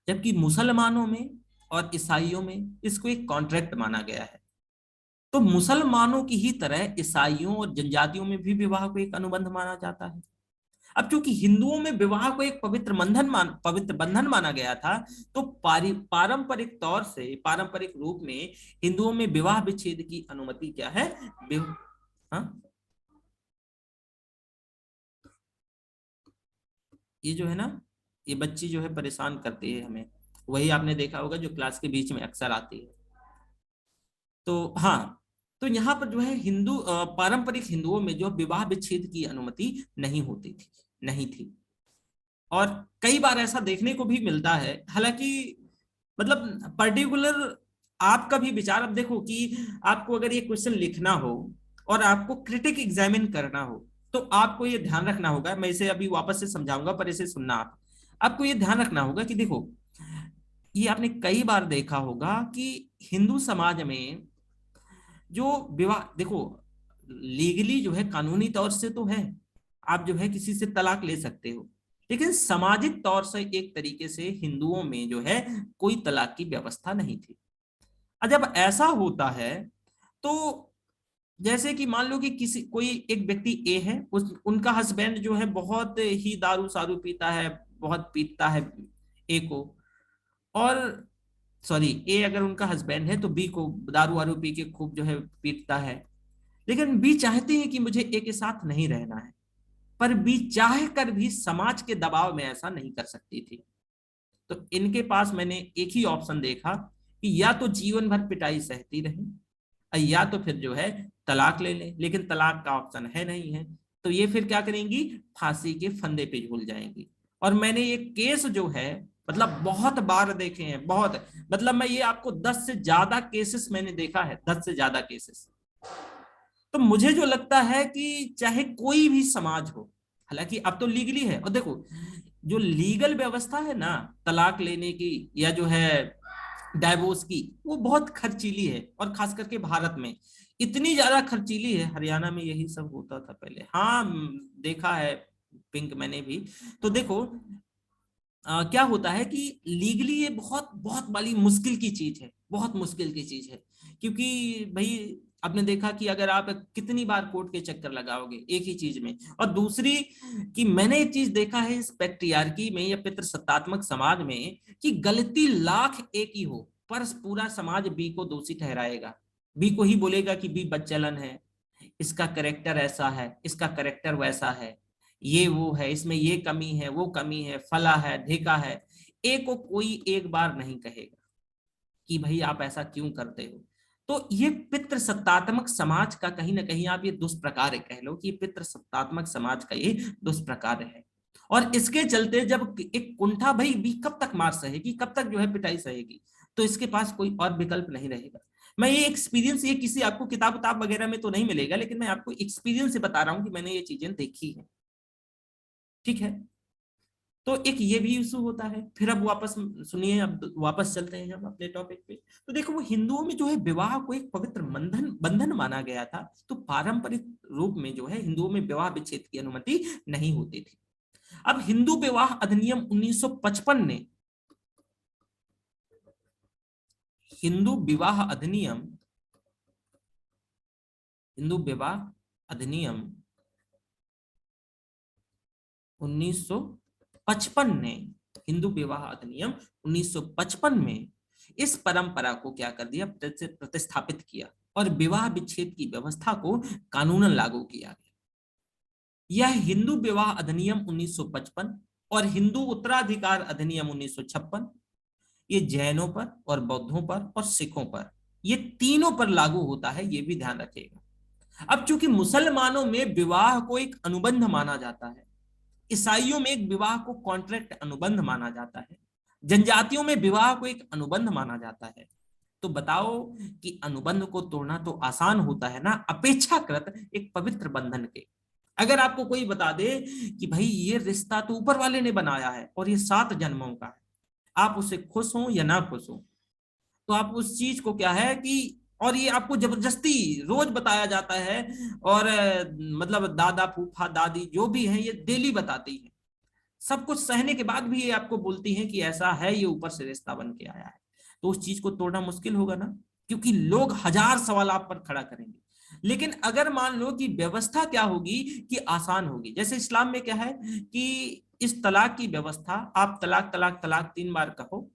जबकि मुसलमानों में और ईसाइयों में इसको एक कॉन्ट्रैक्ट माना गया है। तो मुसलमानों की ही तरह ईसाइयों और जनजातियों में भी विवाह को एक अनुबंध माना जाता है। अब चूंकि हिंदुओं में विवाह को एक पवित्र बंधन माना गया था, तो पारंपरिक तौर से पारंपरिक रूप में हिंदुओं में विवाह विच्छेद की अनुमति क्या है? हाँ? ये जो है ना, ये बच्ची जो है परेशान करती है हमें, वही आपने देखा होगा जो क्लास के बीच में अक्सर आती है। तो हाँ, तो यहाँ पर जो है पारंपरिक हिंदुओं में जो विवाह विच्छेद की अनुमति नहीं थी। और कई बार ऐसा देखने को भी मिलता है, हालांकि मतलब पर्टिकुलर आपका भी विचार। अब देखो कि आपको अगर ये क्वेश्चन लिखना हो और आपको क्रिटिक एग्जामिन करना हो, तो आपको ये ध्यान रखना होगा, मैं इसे अभी वापस से समझाऊंगा पर इसे सुनना आपको ये ध्यान रखना होगा कि देखो, ये आपने कई बार देखा होगा कि हिंदू समाज में जो विवाह, देखो लीगली जो है कानूनी तौर से तो है, आप जो है किसी से तलाक ले सकते हो, लेकिन सामाजिक तौर से एक तरीके से हिंदुओं में जो है कोई तलाक की व्यवस्था नहीं थी। जब ऐसा होता है तो जैसे कि मान लो कि कोई एक व्यक्ति ए है, उनका हस्बैंड जो है बहुत ही दारू सारू पीता है, बहुत पीटता है ए को, और सॉरी ए अगर उनका हस्बैंड है तो बी को दारू वारू पी के खूब जो है पीटता है, लेकिन बी चाहती है कि मुझे ए के साथ नहीं रहना है, पर बी चाह कर भी समाज के दबाव में ऐसा नहीं कर सकती थी। तो इनके पास मैंने एक ही ऑप्शन देखा कि या तो जीवन भर पिटाई सहती रहे या तो फिर जो है तलाक ले ले, लेकिन तलाक का ऑप्शन है नहीं है, तो ये फिर क्या करेंगी, फांसी के फंदे पे झूल जाएंगी। और मैंने ये केस जो है मतलब बहुत बार देखे हैं, बहुत, मतलब मैं ये आपको 10 से ज्यादा केसेस मैंने देखा है, 10 से ज्यादा केसेस। तो मुझे जो लगता है कि चाहे कोई भी समाज हो, हालांकि अब तो लीगली है, और देखो जो लीगल व्यवस्था है ना तलाक लेने की या जो है डाइवोर्स की, वो बहुत खर्चीली है, और खास करके भारत में इतनी ज्यादा खर्चीली है। हरियाणा में यही सब होता था पहले, हाँ देखा है पिंक मैंने भी। तो देखो क्या होता है कि लीगली ये बहुत बहुत बड़ी मुश्किल की चीज है, बहुत मुश्किल की चीज है, क्योंकि भाई आपने देखा कि अगर आप कितनी बार कोर्ट के चक्कर लगाओगे एक ही चीज में। और दूसरी कि मैंने एक चीज देखा है इस पैट्रियार्की में या पितृसत्तात्मक समाज में कि गलती लाख एक ही हो पर पूरा समाज बी को दोषी ठहराएगा, बी को ही बोलेगा कि बी बदचलन है, इसका करेक्टर ऐसा है, इसका करेक्टर वैसा है, ये वो है, इसमें ये कमी है, वो कमी है, फला है ढेका है। ए को कोई एक बार नहीं कहेगा कि भाई आप ऐसा क्यों करते हो। तो ये पितृसत्तात्मक समाज का कहीं ना कहीं आप ये दुष्प्रकार कह लो कि पितृसत्तात्मक समाज का ये दुष्प्रकार है। और इसके चलते जब एक कुंठा भाई भी कब तक मार सहेगी, कब तक जो है पिटाई सहेगी, तो इसके पास कोई और विकल्प नहीं रहेगा। मैं ये एक्सपीरियंस, ये किसी आपको किताब वगैरह में तो नहीं मिलेगा, लेकिन मैं आपको एक्सपीरियंस से बता रहा हूँ कि मैंने ये चीजें देखी है, ठीक है। तो एक ये भी इशू होता है। फिर अब वापस सुनिए, अब वापस चलते हैं हम अपने टॉपिक पे। तो देखो वो हिंदुओं में जो है विवाह को एक पवित्र बंधन माना गया था, तो पारंपरिक रूप में जो है हिंदुओं में विवाह विच्छेद की अनुमति नहीं होती थी। अब हिंदू विवाह अधिनियम 1955 ने, हिंदू विवाह अधिनियम 1955 ने, हिंदू विवाह अधिनियम 1955 में इस परंपरा को क्या कर दिया, प्रतिस्थापित किया और विवाह विच्छेद की व्यवस्था को कानूनन लागू किया गया। यह हिंदू विवाह अधिनियम 1955 और हिंदू उत्तराधिकार अधिनियम 1956 ये जैनों पर और बौद्धों पर और सिखों पर, ये तीनों पर लागू होता है, ये भी ध्यान रखिएगा। अब चूंकि मुसलमानों में विवाह को एक अनुबंध माना जाता है, ईसाइयों में एक विवाह को कॉन्ट्रैक्ट अनुबंध माना जाता है, जनजातियों में विवाह को एक अनुबंध माना जाता है, तो बताओ कि अनुबंध को तोड़ना तो आसान होता है ना, अपेक्षाकृत एक पवित्र बंधन के। अगर आपको कोई बता दे कि भाई ये रिश्ता तो ऊपर वाले ने बनाया है और ये 7 जन्मों का है, आप उससे खुश हो या ना खुश हो, तो आप उस चीज को क्या है कि, और ये आपको जबरदस्ती रोज बताया जाता है, और मतलब दादा फूफा दादी जो भी है ये डेली बताती है, सब कुछ सहने के बाद भी ये आपको बोलती है कि ऐसा है, ये ऊपर से रिश्ता बन के आया है, तो उस चीज को तोड़ना मुश्किल होगा ना, क्योंकि लोग 1000 सवाल आप पर खड़ा करेंगे। लेकिन अगर मान लो कि व्यवस्था क्या होगी कि आसान होगी, जैसे इस्लाम में क्या है कि इस तलाक की व्यवस्था, आप तलाक तलाक तलाक 3 बार कहो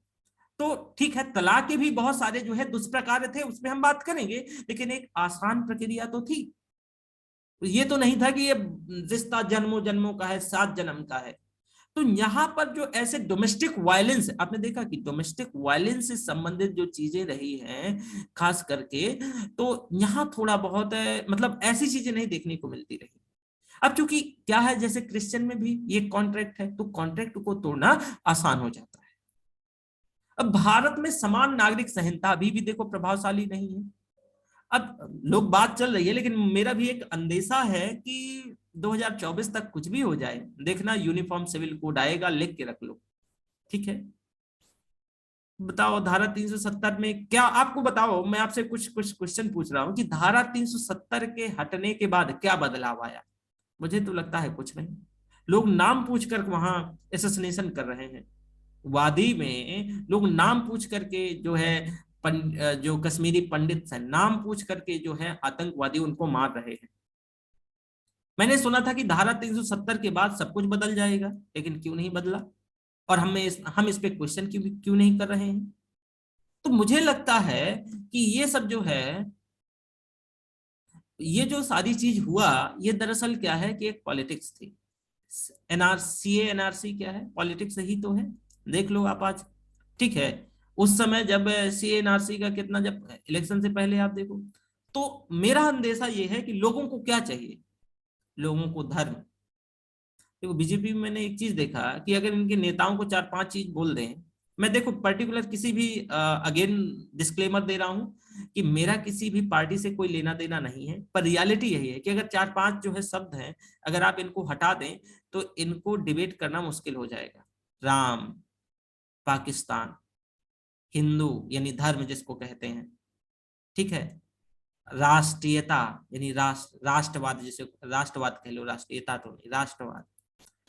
तो ठीक है, तलाक के भी बहुत सारे जो है दुष्प्रकार थे, उसमें हम बात करेंगे, लेकिन एक आसान प्रक्रिया तो थी। ये तो नहीं था कि ये रिश्ता जन्मों जन्मों का है, 7 जन्म का है। तो यहाँ पर जो ऐसे डोमेस्टिक वायलेंस, आपने देखा कि डोमेस्टिक वायलेंस से संबंधित जो चीजें रही हैं खास करके, तो यहाँ थोड़ा बहुत मतलब ऐसी चीजें नहीं देखने को मिलती रही। अब चूंकि क्या है, जैसे क्रिश्चियन में भी ये कॉन्ट्रैक्ट है, तो कॉन्ट्रैक्ट को तोड़ना आसान हो जाता है। अब भारत में समान नागरिक संहिता अभी भी देखो प्रभावशाली नहीं है। अब लोग बात चल रही है, लेकिन मेरा भी एक अंदेशा है कि 2024 तक कुछ भी हो जाए, देखना यूनिफॉर्म सिविल कोड आएगा, लिख के रख लो, ठीक है। बताओ धारा 370 में क्या, आपको बताओ, मैं आपसे कुछ क्वेश्चन पूछ रहा हूं कि धारा 370 के हटने के बाद क्या बदलाव आया। मुझे तो लगता है कुछ नहीं। लोग नाम पूछ कर वहां एसेसिनेशन कर रहे हैं, वादी में लोग नाम पूछ करके जो है जो कश्मीरी पंडित हैं, नाम पूछ करके जो है आतंकवादी उनको मार रहे हैं। मैंने सुना था कि धारा 370 के बाद सब कुछ बदल जाएगा, लेकिन क्यों नहीं बदला, और हम इस पे क्वेश्चन क्यों नहीं कर रहे हैं। तो मुझे लगता है कि ये सब जो है, ये जो सारी चीज हुआ, ये दरअसल क्या है कि एक पॉलिटिक्स थी। एनआरसी क्या है, पॉलिटिक्स ही तो है। देख लो आप आज, ठीक है, उस समय जब सीएनआरसी का कितना, जब इलेक्शन से पहले आप देखो, तो मेरा अंदेशा ये है कि लोगों को क्या चाहिए, लोगों को धर्म। देखो बीजेपी में मैंने एक चीज देखा कि अगर इनके नेताओं को 4-5 चीज बोल दें, मैं देखो पर्टिकुलर किसी भी अगेन डिस्क्लेमर दे रहा हूं कि मेरा किसी भी पार्टी से कोई लेना देना नहीं है, पर रियलिटी यही है कि अगर 4-5 जो है शब्द हैं, अगर आप इनको हटा दें तो इनको डिबेट करना मुश्किल हो जाएगा। राम, पाकिस्तान, हिंदू यानी धर्म जिसको कहते हैं, ठीक है, राष्ट्रीयता यानी राष्ट्रवाद, जिसे राष्ट्रवाद कह लो, राष्ट्रीयता तो नहीं, राष्ट्रवाद,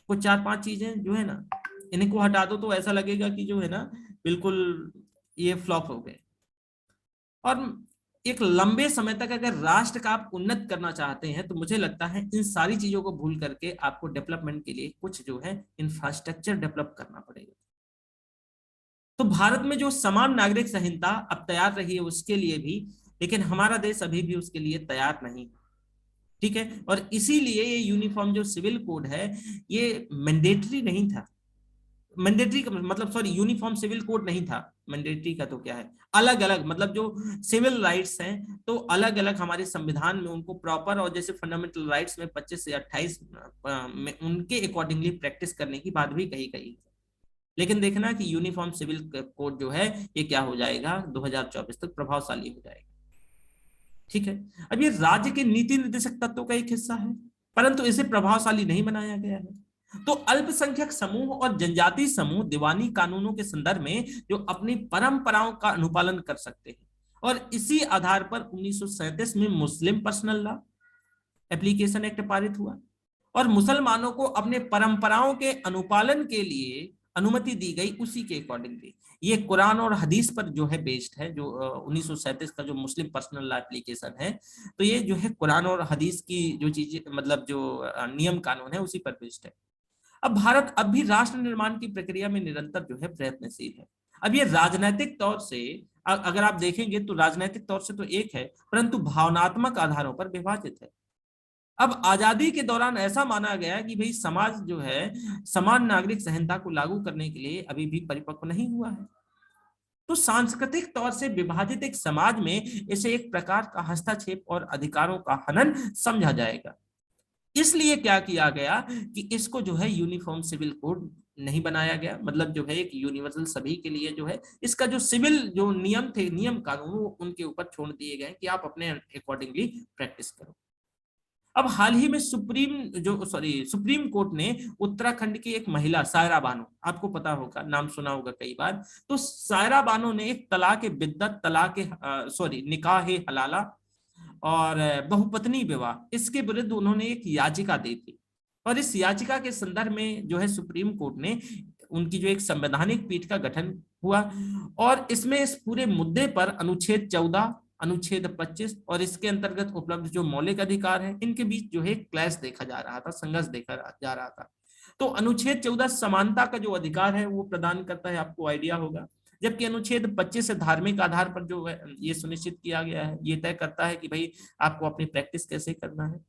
कुछ 4-5 चीजें जो है ना, इनको हटा दो तो ऐसा लगेगा कि जो है ना बिल्कुल ये फ्लॉप हो गए। और एक लंबे समय तक अगर राष्ट्र का आप उन्नत करना चाहते हैं, तो मुझे लगता है इन सारी चीजों को भूल करके आपको डेवलपमेंट के लिए कुछ जो है इंफ्रास्ट्रक्चर डेवलप करना पड़ेगा। तो भारत में जो समान नागरिक संहिता अब तैयार रही है उसके लिए भी, लेकिन हमारा देश अभी भी उसके लिए तैयार नहीं, ठीक है। और इसीलिए ये यूनिफॉर्म जो सिविल कोड है ये मैंडेटरी नहीं था। मैंडेटरी का मतलब, सॉरी, यूनिफॉर्म सिविल कोड नहीं था, मैंडेटरी का तो क्या है, अलग अलग, मतलब जो सिविल राइट्स हैं तो अलग अलग हमारे संविधान में उनको प्रॉपर, और जैसे फंडामेंटल राइट्स में 25 से 28 में उनके अकॉर्डिंगली प्रैक्टिस करने की बात भी कही गई। लेकिन देखना कि यूनिफॉर्म सिविल कोड जो है ये क्या हो जाएगा, 2024 तक प्रभावशाली हो जाएगा, ठीक है। अब ये राज्य के नीति निर्देशक तत्वों का एक हिस्सा है, परंतु इसे प्रभावशाली नहीं बनाया गया है। तो अल्पसंख्यक समूह और जनजातीय समूह दीवानी कानूनों के संदर्भ में जो अपनी परंपराओं का अनुपालन कर सकते हैं, और इसी आधार पर 1937 में मुस्लिम पर्सनल लॉ एप्लीकेशन एक्ट पारित हुआ, और मुसलमानों को अपने परंपराओं के अनुपालन के लिए अनुमति दी गई उसी के अकॉर्डिंगली। ये कुरान और हदीस पर जो है बेस्ड है, जो 1937 का जो मुस्लिम पर्सनल लॉ एप्लीकेशन है, तो ये जो है कुरान और हदीस की जो चीजें, मतलब जो नियम कानून है उसी पर बेस्ड है। अब भारत अब भी राष्ट्र निर्माण की प्रक्रिया में निरंतर जो है प्रयत्नशील है। अब ये राजनीतिक तौर से अगर आप देखेंगे तो राजनीतिक तौर से तो एक है, परंतु भावनात्मक आधारों पर विभाजित है। अब आजादी के दौरान ऐसा माना गया कि भाई समाज जो है समान नागरिक संहिता को लागू करने के लिए अभी भी परिपक्व नहीं हुआ है। तो सांस्कृतिक तौर से विभाजित एक समाज में इसे एक प्रकार का हस्तक्षेप और अधिकारों का हनन समझा जाएगा। इसलिए क्या किया गया कि इसको जो है यूनिफॉर्म सिविल कोड नहीं बनाया गया, मतलब जो है एक यूनिवर्सल सभी के लिए जो है इसका जो सिविल जो नियम थे, नियम कानून उनके ऊपर छोड़ दिए गए कि आप अपने अकॉर्डिंगली प्रैक्टिस करो। अब हाल ही में सुप्रीम कोर्ट ने उत्तराखंड की एक महिला सायरा बानो, आपको पता होगा, नाम सुना होगा कई बार, तो सायरा बानो ने एक तलाक बिद्दत, निकाह हलाला और बहुपत्नी विवाह, इसके विरुद्ध उन्होंने एक याचिका दी थी। और इस याचिका के संदर्भ में जो है सुप्रीम कोर्ट ने उनकी जो एक संवैधानिक पीठ का गठन हुआ और इसमें इस पूरे मुद्दे पर अनुच्छेद 14, अनुच्छेद 25 और इसके अंतर्गत उपलब्ध जो मौलिक अधिकार है इनके बीच जो है क्लैश देखा जा रहा था, संघर्ष देखा जा रहा था। तो अनुच्छेद 14 समानता का जो अधिकार है वो प्रदान करता है, आपको आइडिया होगा, जबकि अनुच्छेद 25 से धार्मिक आधार पर जो है ये सुनिश्चित किया गया है, ये तय करता है कि भाई आपको अपनी प्रैक्टिस कैसे करना है।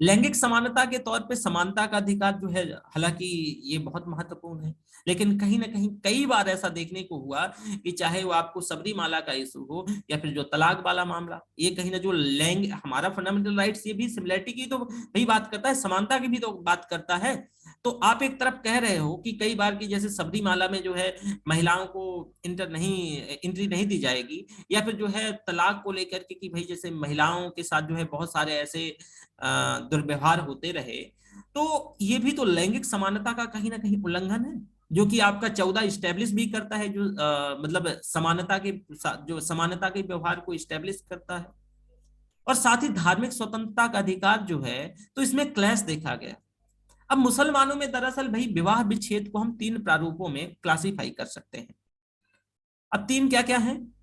लैंगिक समानता के तौर पे समानता का अधिकार जो है, हालांकि ये बहुत महत्वपूर्ण है, लेकिन कहीं ना कहीं कई बार ऐसा देखने को हुआ कि चाहे वो आपको सबरीमाला का इशू हो या फिर जो तलाक वाला मामला, ये कहीं ना जो हमारा फंडामेंटल राइट्स, ये भी सिमिलरिटी की तो भाई बात करता है, समानता की भी तो बात करता है। तो आप एक तरफ कह रहे हो कि कई बार की जैसे सबरीमाला में जो है महिलाओं को एंट्री नहीं दी जाएगी, या फिर जो है तलाक को लेकर के कि भाई जैसे महिलाओं के साथ जो है बहुत सारे ऐसे दुर्व्यवहार होते रहे, तो ये भी तो लैंगिक समानता का कहीं ना कहीं उल्लंघन है, जो कि आपका 14 इस्टेब्लिश भी करता है, जो मतलब समानता के व्यवहार को इस्टेब्लिश करता है। और साथ ही धार्मिक स्वतंत्रता का अधिकार जो है, तो इसमें क्लैश देखा गया। अब मुसलमानों में दरअसल भाई विवाह विच्छेद को हम 3 प्रारूपों में क्लासिफाई कर सकते हैं। अब 3 क्या क्या है?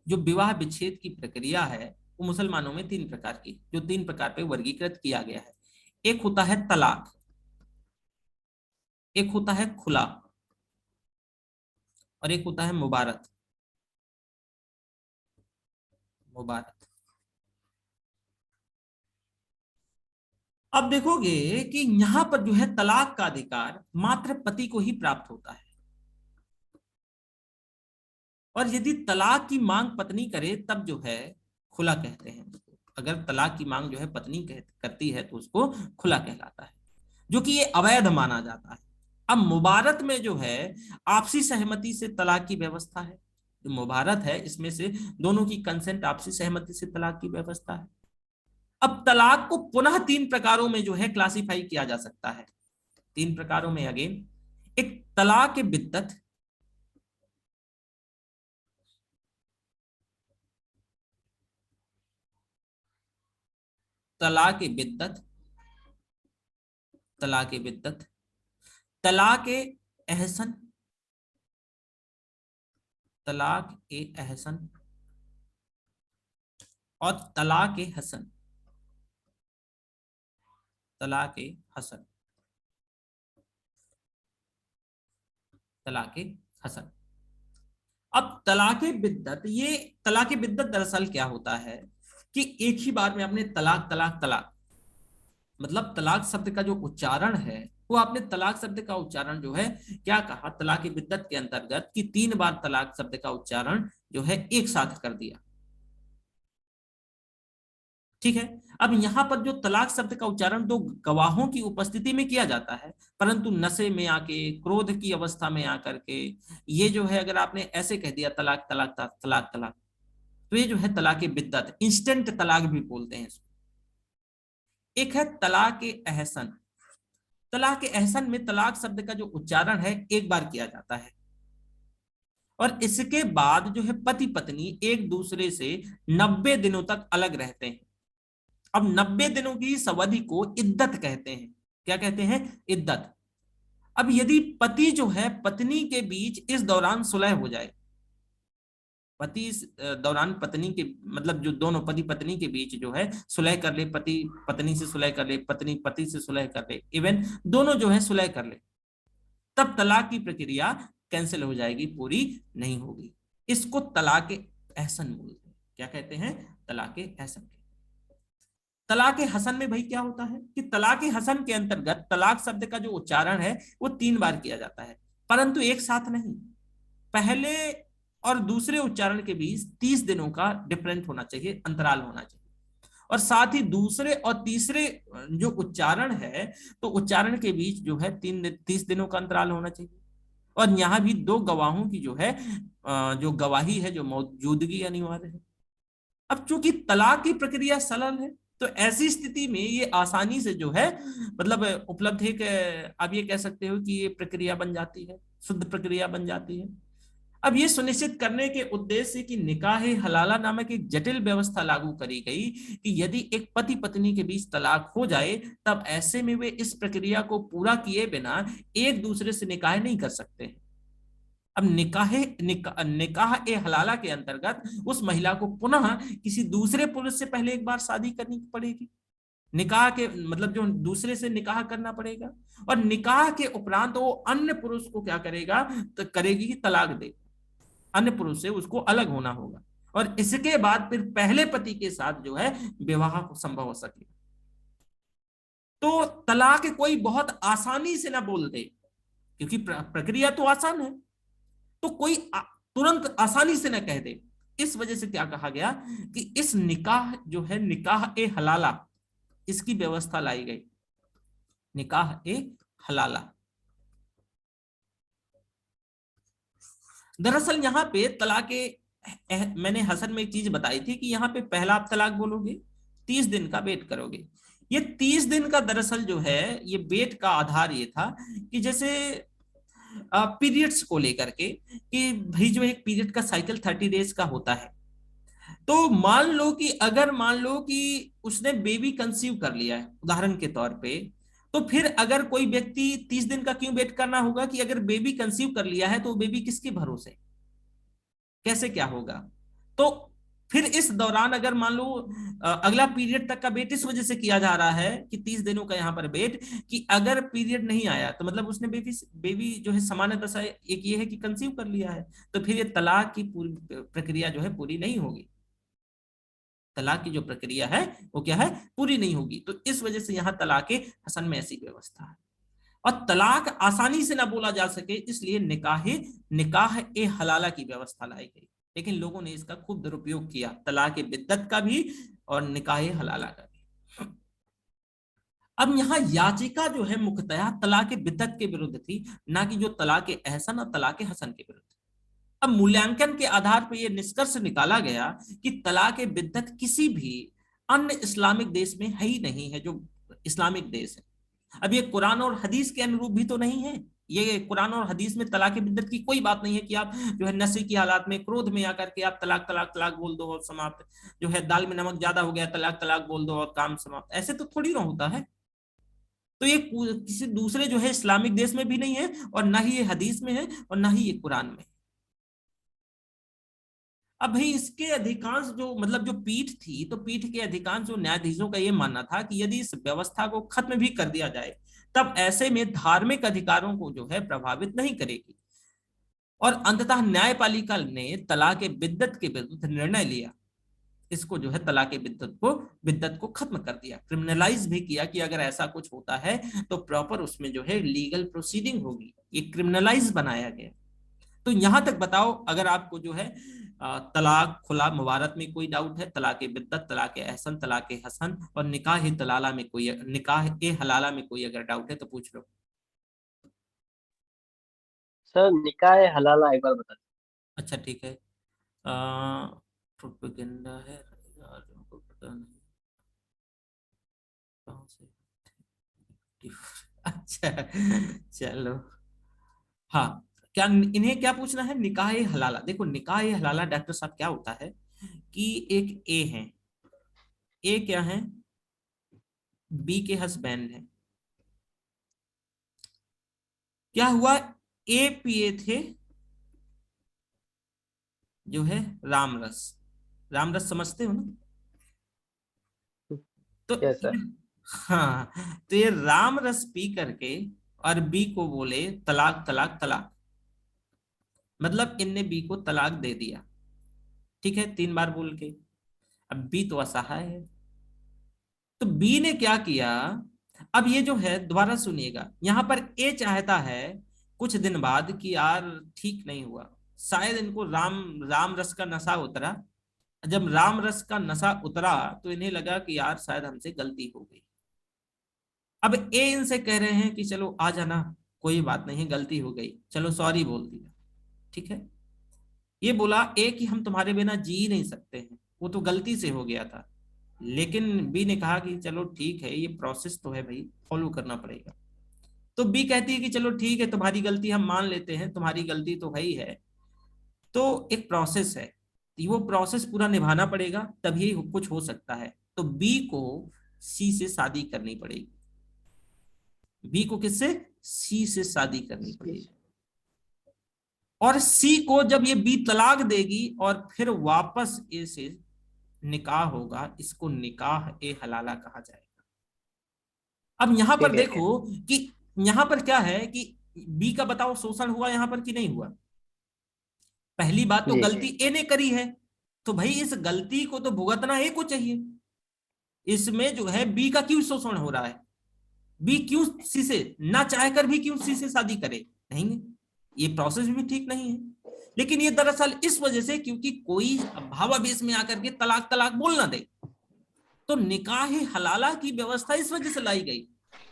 जो विवाह विच्छेद की प्रक्रिया है वो मुसलमानों में 3 प्रकार की, जो 3 प्रकार पे वर्गीकृत किया गया है। एक होता है तलाक, एक होता है खुला और एक होता है मुबारत। अब देखोगे कि यहां पर जो है तलाक का अधिकार मात्र पति को ही प्राप्त होता है, और यदि तलाक की मांग पत्नी करे तब जो है खुला कहते हैं। अगर तलाक की मांग जो है पत्नी करती है तो उसको खुला कहलाता है, जो कि ये अवैध माना जाता है। अब मुबारत में जो है आपसी सहमति से तलाक की व्यवस्था है। जो मुबारत है इसमें से दोनों की कंसेंट, आपसी सहमति से तलाक की व्यवस्था है। अब तलाक को पुनः 3 प्रकारों में जो है क्लासिफाई किया जा सकता है। 3 प्रकारों में अगेन, एक तलाक बिद्दत, तलाक बिद्दत, तलाक एहसन, और तलाक हसन। अब तलाक बिद्दत, ये तलाक बिद्दत दरअसल क्या होता है कि एक ही बार में आपने तलाक तलाक तलाक, मतलब तलाक शब्द का जो उच्चारण है वो आपने तलाक शब्द का उच्चारण जो है क्या कहा, तलाक बिद्दत के अंतर्गत कि 3 बार तलाक शब्द का उच्चारण जो है एक साथ कर दिया। ठीक है। अब यहां पर जो तलाक शब्द का उच्चारण 2 गवाहों की उपस्थिति में किया जाता है, परंतु नशे में आके, क्रोध की अवस्था में आकर के ये जो है अगर आपने ऐसे कह दिया तलाक तलाक तलाक तलाक, तो ये जो है तलाक बिद्दत, इंस्टेंट तलाक भी बोलते हैं इसको। एक है तलाक एहसन। तलाक एहसन में तलाक शब्द का जो उच्चारण है एक बार किया जाता है, और इसके बाद जो है पति पत्नी एक दूसरे से 90 दिनों तक अलग रहते हैं। अब 90 दिनों की इस अवधि को इद्दत कहते हैं। क्या कहते हैं, इद्दत। अब यदि पति जो है पत्नी के बीच इस दौरान सुलह हो जाए, पति इस दौरान पत्नी के मतलब जो दोनों पति पत्नी के बीच जो है सुलह कर ले, पति पत्नी से सुलह कर ले, पत्नी पति से सुलह कर ले, इवन दोनों जो है सुलह कर ले, तब तलाक की प्रक्रिया कैंसिल हो जाएगी, पूरी नहीं होगी। इसको तलाक एहसन बोलते हैं। क्या कहते हैं, तलाक एहसन। तलाक हसन में भाई क्या होता है कि तलाक हसन के अंतर्गत तलाक शब्द का जो उच्चारण है वो 3 बार किया जाता है, परंतु एक साथ नहीं। पहले और दूसरे उच्चारण के बीच 30 दिनों का डिफरेंट होना चाहिए, अंतराल होना चाहिए। और साथ ही दूसरे और तीसरे जो उच्चारण है तो उच्चारण के बीच जो है 30 दिनों का अंतराल होना चाहिए। और यहाँ भी 2 गवाहों की जो है जो गवाही है, जो मौजूदगी अनिवार्य है। अब चूंकि तलाक की प्रक्रिया सरल है तो ऐसी स्थिति में ये आसानी से जो है मतलब उपलब्ध है कि आप ये कह सकते हो कि ये प्रक्रिया बन जाती है, शुद्ध प्रक्रिया बन जाती है। अब ये सुनिश्चित करने के उद्देश्य से कि निकाह हलाला नामक एक जटिल व्यवस्था लागू करी गई कि यदि एक पति पत्नी के बीच तलाक हो जाए तब ऐसे में वे इस प्रक्रिया को पूरा किए बिना एक दूसरे से निकाह नहीं कर सकते। अब निकाह ए हलाला के अंतर्गत उस महिला को पुनः किसी दूसरे पुरुष से पहले एक बार शादी करनी पड़ेगी, निकाह के मतलब जो दूसरे से निकाह करना पड़ेगा, और निकाह के उपरांत वो अन्य पुरुष को क्या करेगा, तो करेगी कि तलाक दे, अन्य पुरुष से उसको अलग होना होगा, और इसके बाद फिर पहले पति के साथ जो है विवाह संभव हो सके। तो तलाक कोई बहुत आसानी से ना बोल दे, क्योंकि प्रक्रिया तो आसान है, तो कोई तुरंत आसानी से न कह दे। इस वजह से क्या कहा गया कि इस निकाह जो है निकाह ए हलाला, इसकी व्यवस्था लाई गई, निकाह ए हलाला। दरअसल यहाँ पे तलाक मैंने हसन में एक चीज बताई थी कि यहाँ पे पहला आप तलाक बोलोगे 30 दिन का वेट करोगे। ये 30 दिन का दरअसल जो है ये वेट का आधार ये था कि जैसे पीरियड्स को लेकर के कि भाई जो एक पीरियड का साइकिल 30 डेज का होता है, तो मान लो कि उसने बेबी कंसीव कर लिया है उदाहरण के तौर पे, तो फिर अगर कोई व्यक्ति 30 दिन का क्यों वेट करना होगा कि अगर बेबी कंसीव कर लिया है तो बेबी किसके भरोसे, कैसे क्या होगा। तो फिर इस दौरान अगर मान लो अगला पीरियड तक का वेट इस वजह से किया जा रहा है कि 30 दिनों का यहाँ पर वेट, कि अगर पीरियड नहीं आया तो मतलब उसने बेबी जो है सामान्य दशा एक ये है कि कंसीव कर लिया है, तो फिर ये तलाक की पूरी प्रक्रिया जो है पूरी नहीं होगी, तलाक की जो प्रक्रिया है वो क्या है, पूरी नहीं होगी। तो इस वजह से यहाँ तलाक हसन में ऐसी व्यवस्था है। और तलाक आसानी से ना बोला जा सके इसलिए निकाह ए हलाला की व्यवस्था लाई गई, लेकिन लोगों ने इसका खूब दुरुपयोग किया, तलाक बिद्दत का भी और निकाह हलाला का भी। अब यहाँ याचिका जो है मुख्यतः तलाक बिद्दत के विरुद्ध थी, ना कि जो तलाक एहसन और तलाक हसन के विरुद्ध। अब मूल्यांकन के आधार पर यह निष्कर्ष निकाला गया कि तलाक बिद्दत किसी भी अन्य इस्लामिक देश में है ही नहीं है जो इस्लामिक देश है। अब ये कुरान और हदीस के अनुरूप भी तो नहीं है, ये कुरान और हदीस में तलाक बिद्दत की कोई बात नहीं है कि आप जो है नशे की हालात में क्रोध में आकर के आप तलाक तलाक तलाक बोल दो और समाप्त, जो है दाल में नमक ज्यादा हो गया तलाक तलाक बोल दो और काम समाप्त, ऐसे तो थोड़ी ना होता है। तो ये किसी दूसरे जो है इस्लामिक देश में भी नहीं है और ना ही ये हदीस में है और ना ही ये कुरान में। अब भाई इसके अधिकांश जो मतलब जो पीठ थी, तो पीठ के अधिकांश जो न्यायाधीशों का ये मानना था कि यदि इस व्यवस्था को खत्म भी कर दिया जाए तब ऐसे में धार्मिक अधिकारों को जो है प्रभावित नहीं करेगी। और अंततः न्यायपालिका ने तलाक बिद्दत के विरुद्ध निर्णय लिया, इसको जो है तलाक बिद्दत को खत्म कर दिया, क्रिमिनलाइज भी किया कि अगर ऐसा कुछ होता है तो प्रॉपर उसमें जो है लीगल प्रोसीडिंग होगी, ये क्रिमिनलाइज बनाया गया। तो यहां तक बताओ अगर आपको जो है तलाक खुला मुबारक में कोई डाउट है, तलाक बिद्दत, तलाक एहसन, तलाक हसन और निकाह तलाला में कोई निकाह ए हलाला में कोई अगर डाउट है तो पूछ लो। सर निकाह हलाला एक बार बता। अच्छा ठीक है, प्रोपेगेंडा है यार, हमको पता नहीं कहाँ से। अच्छा चलो, हाँ क्या इन्हें क्या पूछना है, निकाह हलाला। देखो निकाह हलाला डॉक्टर साहब क्या होता है कि एक ए है, ए क्या है, बी के हस्बैंड है, क्या हुआ, ए पिए थे जो है रामरस। रामरस समझते हो ना? तो यस सर। हाँ, तो ये रामरस पी करके और बी को बोले तलाक तलाक तलाक, मतलब इनने बी को तलाक दे दिया। ठीक है, 3 बार बोल के। अब बी तो असहाय है, तो बी ने क्या किया, अब ये जो है दोबारा सुनिएगा, यहां पर ए चाहता है कुछ दिन बाद कि यार ठीक नहीं हुआ, शायद इनको राम राम रस का नशा उतरा। जब राम रस का नशा उतरा तो इन्हें लगा कि यार शायद हमसे गलती हो गई। अब ए इनसे कह रहे हैं कि चलो आ जाना, कोई बात नहीं, गलती हो गई, चलो सॉरी बोल दिया। ठीक है, ये बोला ए कि हम तुम्हारे बिना जी ही नहीं सकते हैं, वो तो गलती से हो गया था। लेकिन बी ने कहा कि चलो ठीक है, ये प्रोसेस तो है भाई, फॉलो करना पड़ेगा। तो बी कहती है कि चलो ठीक है, तुम्हारी गलती हम मान लेते हैं, तुम्हारी गलती तो है ही है, तो एक प्रोसेस है, वो प्रोसेस पूरा निभाना पड़ेगा, तभी कुछ हो सकता है। तो बी को सी से शादी करनी पड़ेगी। बी को किससे? सी से शादी करनी पड़ेगी। और सी को जब ये बी तलाक देगी और फिर वापस ए से निकाह होगा, इसको निकाह ए हलाला कहा जाएगा। अब यहां पर ठीक है। देखो कि यहां पर क्या है कि बी का बताओ शोषण हुआ यहां पर कि नहीं हुआ? पहली बात तो जी। गलती ए ने करी है, तो भाई इस गलती को तो भुगतना ए को चाहिए। इसमें जो है बी का क्यों शोषण हो रहा है? बी क्यों सी से ना चाहकर भी क्यों सी से शादी करे? नहीं, ये प्रोसेस भी ठीक नहीं है। लेकिन ये दरअसल इस वजह से क्योंकि कोई भावावेश में आकर के तलाक तलाक बोल ना दे, तो निकाह हलाला की व्यवस्था इस वजह से लाई गई।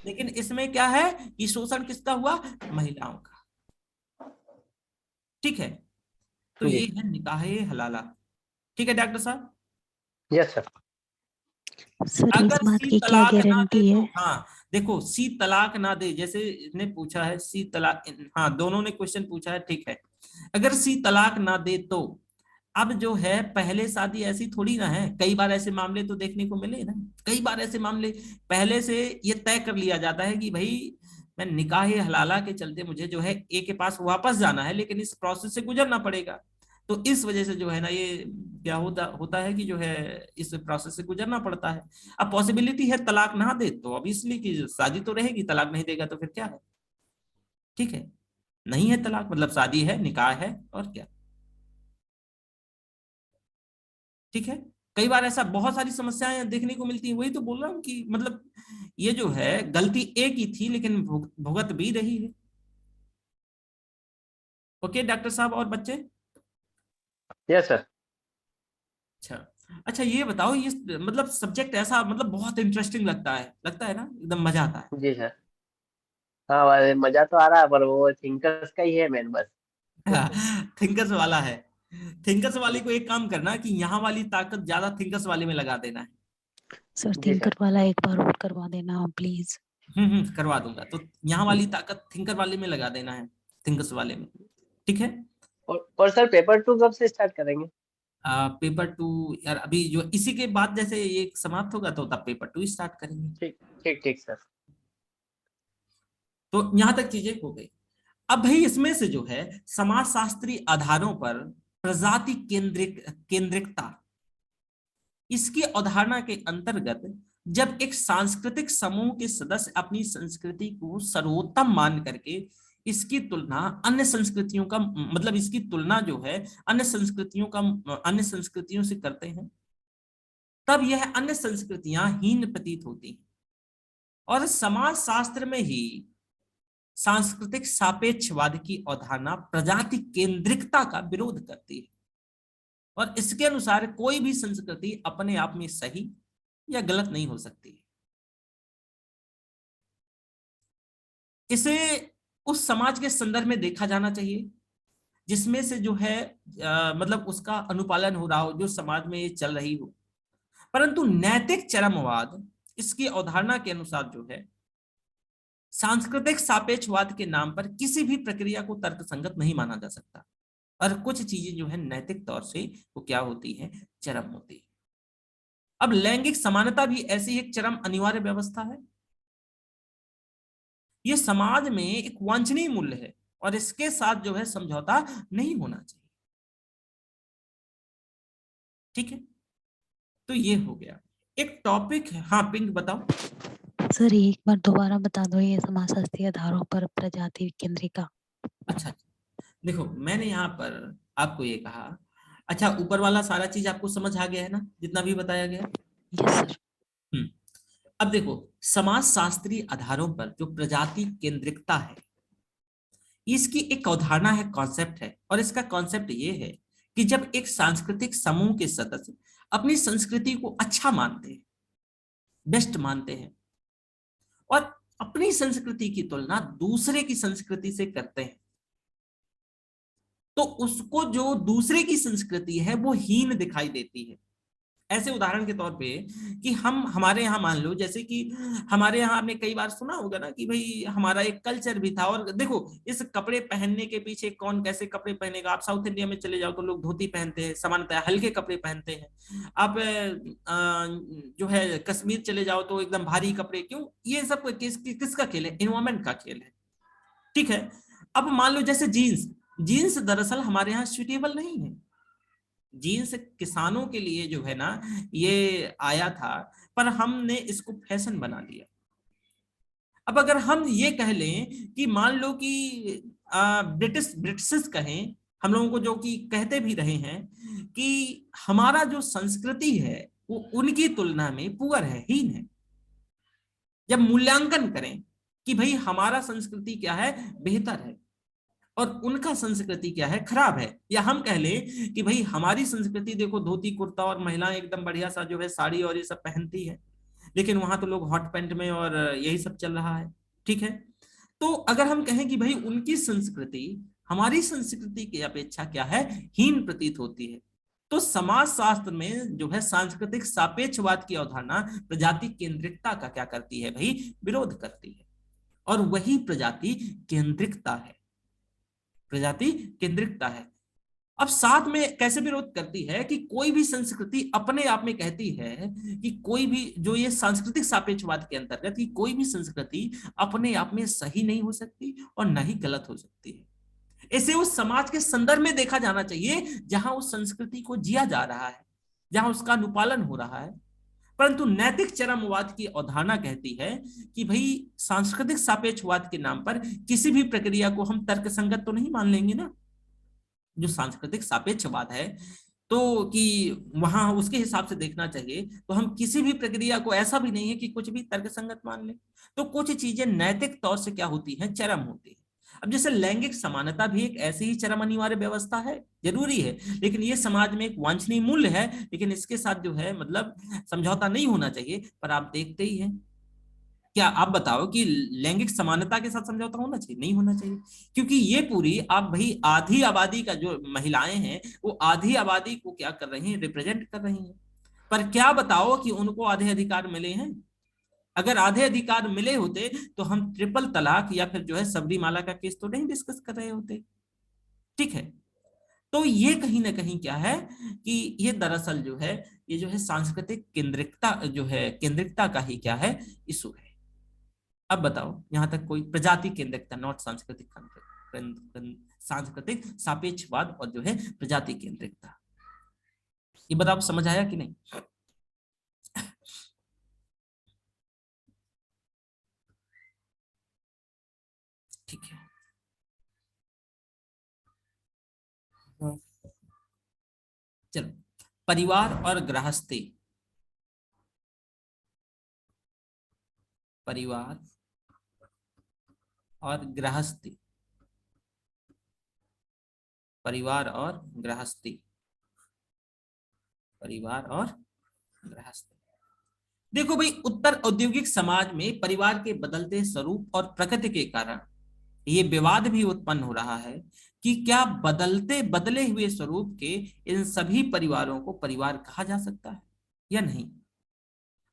लेकिन इसमें क्या है कि शोषण किसका हुआ? महिलाओं का। ठीक है, तो जी। ये है निकाह हलाला। ठीक है डॉक्टर साहब, यस सर। सर इस अगर बात सी की क्या तलाक ना दे गारंटी तो, है? हाँ देखो, सी तलाक ना दे, जैसे इसने पूछा है सी तलाक, हाँ दोनों ने क्वेश्चन पूछा है, ठीक है। अगर सी तलाक ना दे तो अब जो है पहले शादी ऐसी थोड़ी ना है, कई बार ऐसे मामले तो देखने को मिले ना, कई बार ऐसे मामले पहले से ये तय कर लिया जाता है कि भाई मैं निकाह हलाला के चलते मुझे जो है ए के पास वापस जाना है, लेकिन इस प्रोसेस से गुजरना पड़ेगा। तो इस वजह से जो है ना ये क्या होता होता है कि जो है इस प्रोसेस से गुजरना पड़ता है। अब पॉसिबिलिटी है तलाक ना दे तो ऑब्वियसली कि शादी तो रहेगी, तलाक नहीं देगा तो फिर क्या है? ठीक है, नहीं है तलाक मतलब शादी है, निकाह है, और क्या। ठीक है, कई बार ऐसा बहुत सारी समस्याएं देखने को मिलती है, वही तो बोल रहा हूँ कि मतलब ये जो है गलती ए की थी लेकिन भुगत भी रही है। ओके डॉक्टर साहब और बच्चे। Yes sir. अच्छा, अच्छा ये बताओ, ये मतलब सब्जेक्ट ऐसा मतलब बहुत इंटरेस्टिंग लगता है ना, एकदम मजा आता जी सर। हाँ वाले मजा तो आ रहा है, पर वो थिंकर्स का ही है मेन बस। है। थिंकर्स वाला है, थिंकर्स वाली जी। को एक काम करना कि यहाँ वाली ताकत ज्यादा थिंकर्स वाले में लगा देना है। सर जी थिंकर सर। वाला एक बार और करवा देना प्लीज। करवा दूंगा, तो यहाँ वाली ताकत थिंकर वाले में लगा देना है, थिंकर्स वाले में। ठीक है, और सर पेपर 2 कब से स्टार्ट करेंगे? पेपर 2 यार अभी जो इसी के बाद जैसे ये समाप्त होगा तो तब पेपर 2 स्टार्ट करेंगे। ठीक ठीक ठीक सर। तो यहाँ तक चीजें हो गई। अब भाई इसमें से जो है समाजशास्त्री आधारों पर प्रजाति केंद्रिकता, इसकी अवधारणा के अंतर्गत जब एक सांस्कृतिक समूह के सदस्य अपनी संस्कृति को सर्वोत्तम मान करके इसकी तुलना अन्य संस्कृतियों का मतलब इसकी तुलना जो है अन्य संस्कृतियों से करते हैं, तब यह अन्य संस्कृतियां हीन प्रतीत होती हैं। और समाज शास्त्र में ही सांस्कृतिक सापेक्षवाद की अवधारणा प्रजाति केंद्रिकता का विरोध करती है, और इसके अनुसार कोई भी संस्कृति अपने आप में सही या गलत नहीं हो सकती। इसे उस समाज के संदर्भ में देखा जाना चाहिए जिसमें से जो है मतलब उसका अनुपालन हो रहा हो, जो समाज में ये चल रही हो। परंतु नैतिक चरमवाद इसकी अवधारणा के अनुसार जो है सांस्कृतिक सापेक्षवाद के नाम पर किसी भी प्रक्रिया को तर्कसंगत नहीं माना जा सकता, और कुछ चीजें जो है नैतिक तौर से वो क्या होती है, चरम होती है। अब लैंगिक समानता भी ऐसी एक चरम अनिवार्य व्यवस्था है। ये समाज में एक वांछनीय मूल्य है और इसके साथ जो है समझौता नहीं होना चाहिए। ठीक है, तो ये हो गया एक टॉपिक है। हाँ पिंक बताओ। सर एक बार दोबारा बता दो ये समाजशास्त्रीय आधारों पर प्रजाति केंद्रिका। अच्छा देखो, मैंने यहाँ पर आपको ये कहा, अच्छा ऊपर वाला सारा चीज आपको समझ आ गया है ना, जितना भी बताया गया। Yes sir. अब देखो, समाजशास्त्रीय आधारों पर जो प्रजाति केंद्रिकता है, इसकी एक अवधारणा है, कॉन्सेप्ट है, और इसका कॉन्सेप्ट ये है कि जब एक सांस्कृतिक समूह के सदस्य अपनी संस्कृति को अच्छा मानते हैं, बेस्ट मानते हैं, और अपनी संस्कृति की तुलना दूसरे की संस्कृति से करते हैं, तो उसको जो दूसरे की संस्कृति है वो हीन दिखाई देती है। ऐसे उदाहरण के तौर पे कि हमारे यहाँ मान लो, जैसे कि हमारे यहाँ आपने कई बार सुना होगा ना कि भाई हमारा एक कल्चर भी था, और देखो इस कपड़े पहनने के पीछे कौन कैसे कपड़े पहनेगा। आप साउथ इंडिया में चले जाओ तो लोग धोती पहनते हैं, सामान्यतः हल्के कपड़े पहनते हैं। आप जो है कश्मीर चले जाओ तो एकदम भारी कपड़े। क्यों? ये सब किसका खेल है? इन्वायरमेंट का खेल है। ठीक है, अब मान लो जैसे जीन्स, जीन्स दरअसल हमारे यहाँ सुटेबल नहीं है। जीन्स किसानों के लिए जो है ना ये आया था, पर हमने इसको फैशन बना लिया। अब अगर हम ये कह लें कि मान लो कि ब्रिटिश कहें हम लोगों को, जो कि कहते भी रहे हैं कि हमारा जो संस्कृति है वो उनकी तुलना में पुअर है, हीन है। जब मूल्यांकन करें कि भाई हमारा संस्कृति क्या है, बेहतर है, और उनका संस्कृति क्या है, खराब है, या हम कह लें कि भाई हमारी संस्कृति देखो धोती कुर्ता और महिलाएं एकदम बढ़िया सा जो है साड़ी और ये सब पहनती है, लेकिन वहां तो लोग हॉट पैंट में और यही सब चल रहा है। ठीक है, तो अगर हम कहें कि भाई उनकी संस्कृति हमारी संस्कृति की अपेक्षा क्या है, हीन प्रतीत होती है, तो समाजशास्त्र में जो है सांस्कृतिक सापेक्षवाद की अवधारणा प्रजाति केंद्रिकता का क्या करती है भाई, विरोध करती है। और वही प्रजाति केंद्रिकता है, प्रजाति केंद्रिकता है। अब साथ में कैसे विरोध करती है कि कोई भी संस्कृति अपने आप में कहती है कि कोई भी, जो ये सांस्कृतिक सापेक्षवाद के अंतर्गत, कि कोई भी संस्कृति अपने आप में सही नहीं हो सकती और न ही गलत हो सकती है। इसे उस समाज के संदर्भ में देखा जाना चाहिए जहां उस संस्कृति को जिया जा रहा है, जहां उसका अनुपालन हो रहा है। परंतु नैतिक चरमवाद की अवधारणा कहती है कि भाई सांस्कृतिक सापेक्षवाद के नाम पर किसी भी प्रक्रिया को हम तर्कसंगत तो नहीं मान लेंगे ना। जो सांस्कृतिक सापेक्षवाद है तो कि वहां उसके हिसाब से देखना चाहिए, तो हम किसी भी प्रक्रिया को ऐसा भी नहीं है कि कुछ भी तर्कसंगत मान ले। तो कुछ चीजें नैतिक तौर से क्या होती हैं, चरम होती है। अब जैसे लैंगिक समानता भी एक ऐसी ही चरम अनिवार्य व्यवस्था है, जरूरी है, लेकिन ये समाज में एक वांछनीय मूल्य है, लेकिन इसके साथ जो है मतलब समझौता नहीं होना चाहिए। पर आप देखते ही हैं, क्या आप बताओ कि लैंगिक समानता के साथ समझौता होना चाहिए? नहीं होना चाहिए, क्योंकि ये पूरी आप भाई आधी आबादी का जो महिलाएं हैं वो आधी आबादी को क्या कर रही हैं, रिप्रेजेंट कर रही हैं। पर क्या बताओ कि उनको आधे अधिकार मिले हैं? अगर आधे अधिकार मिले होते तो हम ट्रिपल तलाक या फिर जो है सबरीमाला का केस तो नहीं डिस्कस कर रहे होते। ठीक है, तो ये कहीं ना कहीं क्या है कि ये दरअसल जो है, ये जो है सांस्कृतिक केंद्रिकता, जो है केंद्रिकता का ही क्या है, इशू है। अब बताओ यहां तक कोई प्रजाति केंद्रिकता, नॉट सांस्कृतिक, सांस्कृतिक सापेक्षवाद और जो है प्रजाति केंद्रिकता, ये बताओ समझ आया कि नहीं? ठीक है, चलो परिवार और गृहस्थी, परिवार और गृहस्थी, परिवार और गृहस्थी, परिवार और गृहस्थी। देखो भाई, उत्तर औद्योगिक समाज में परिवार के बदलते स्वरूप और प्रकृति के कारण ये विवाद भी उत्पन्न हो रहा है कि क्या बदले हुए स्वरूप के इन सभी परिवारों को परिवार कहा जा सकता है या नहीं।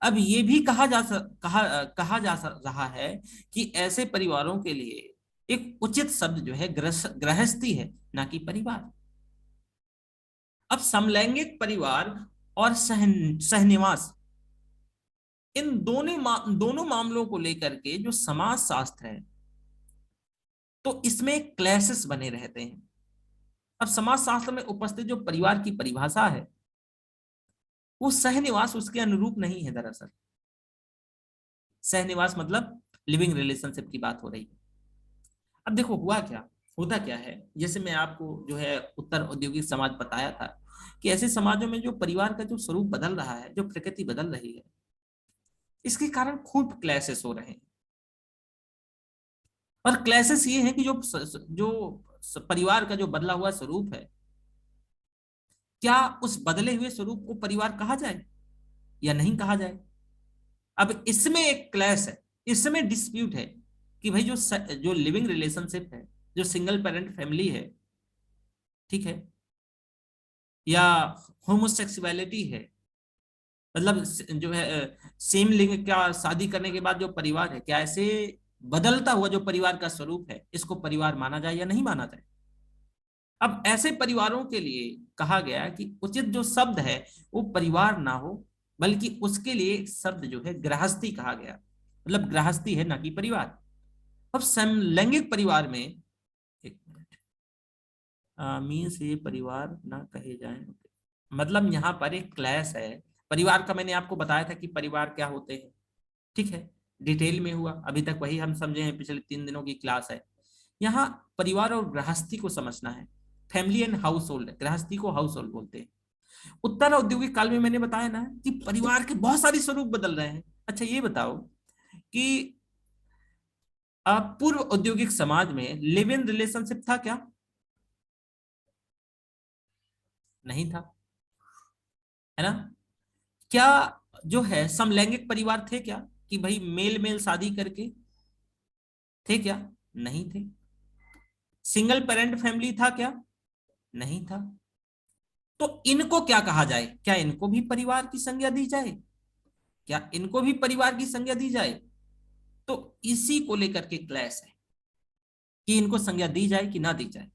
अब ये भी कहा जा रहा है कि ऐसे परिवारों के लिए एक उचित शब्द जो है गृहस्थी है, ना कि परिवार। अब समलैंगिक परिवार और सहनिवास, इन दोनों मामलों को लेकर के जो समाज शास्त्र है तो इसमें क्लैशेस बने रहते हैं। अब समाजशास्त्र में उपस्थित जो परिवार की परिभाषा है वो सहनिवास उसके अनुरूप नहीं है। दरअसल सहनिवास मतलब लिविंग रिलेशनशिप की बात हो रही है। अब देखो होता क्या है, जैसे मैं आपको जो है उत्तर औद्योगिक समाज बताया था कि ऐसे समाजों में जो परिवार का जो स्वरूप बदल रहा है, जो प्रकृति बदल रही है, इसके कारण खूब क्लैशेस हो रहे हैं। और क्लैशेस ये हैं कि परिवार का जो बदला हुआ स्वरूप है, क्या उस बदले हुए स्वरूप को परिवार कहा जाए या नहीं कहा जाए। अब इसमें एक क्लैश है, इसमें डिस्प्यूट है कि भाई जो लिविंग रिलेशनशिप है, जो सिंगल पेरेंट फैमिली है, ठीक है, या होमोसेक्सुअलिटी है, मतलब जो है सेम लिंग का शादी करने के बाद जो परिवार है, क्या ऐसे बदलता हुआ जो परिवार का स्वरूप है, इसको परिवार माना जाए या नहीं माना जाए। अब ऐसे परिवारों के लिए कहा गया कि उचित जो शब्द है वो परिवार ना हो, बल्कि उसके लिए एक शब्द जो है गृहस्थी कहा गया, मतलब गृहस्थी है ना कि परिवार। अब समलैंगिक परिवार में एक मिनट, मीन्स ये परिवार ना कहे जाए, मतलब यहाँ पर एक क्लैश है। परिवार का मैंने आपको बताया था कि परिवार क्या होते हैं, ठीक है, डिटेल में हुआ, अभी तक वही हम समझे हैं, पिछले 3 दिनों की क्लास है। यहाँ परिवार और गृहस्थी को समझना है। फैमिली एंड हाउस होल्ड, गृहस्थी को हाउस होल्ड बोलते हैं। उत्तर औद्योगिक काल में मैंने बताया ना कि परिवार के बहुत सारे स्वरूप बदल रहे हैं। अच्छा ये बताओ कि पूर्व औद्योगिक समाज में लिव इन रिलेशनशिप था क्या? नहीं था, है ना। क्या जो है समलैंगिक परिवार थे क्या, कि भाई मेल मेल शादी करके थे क्या? नहीं थे। सिंगल पेरेंट फैमिली था क्या? नहीं था। तो इनको क्या कहा जाए? क्या इनको भी परिवार की संज्ञा दी जाए? क्या इनको भी परिवार की संज्ञा दी जाए? तो इसी को लेकर के क्लैश है कि इनको संज्ञा दी जाए कि ना दी जाए।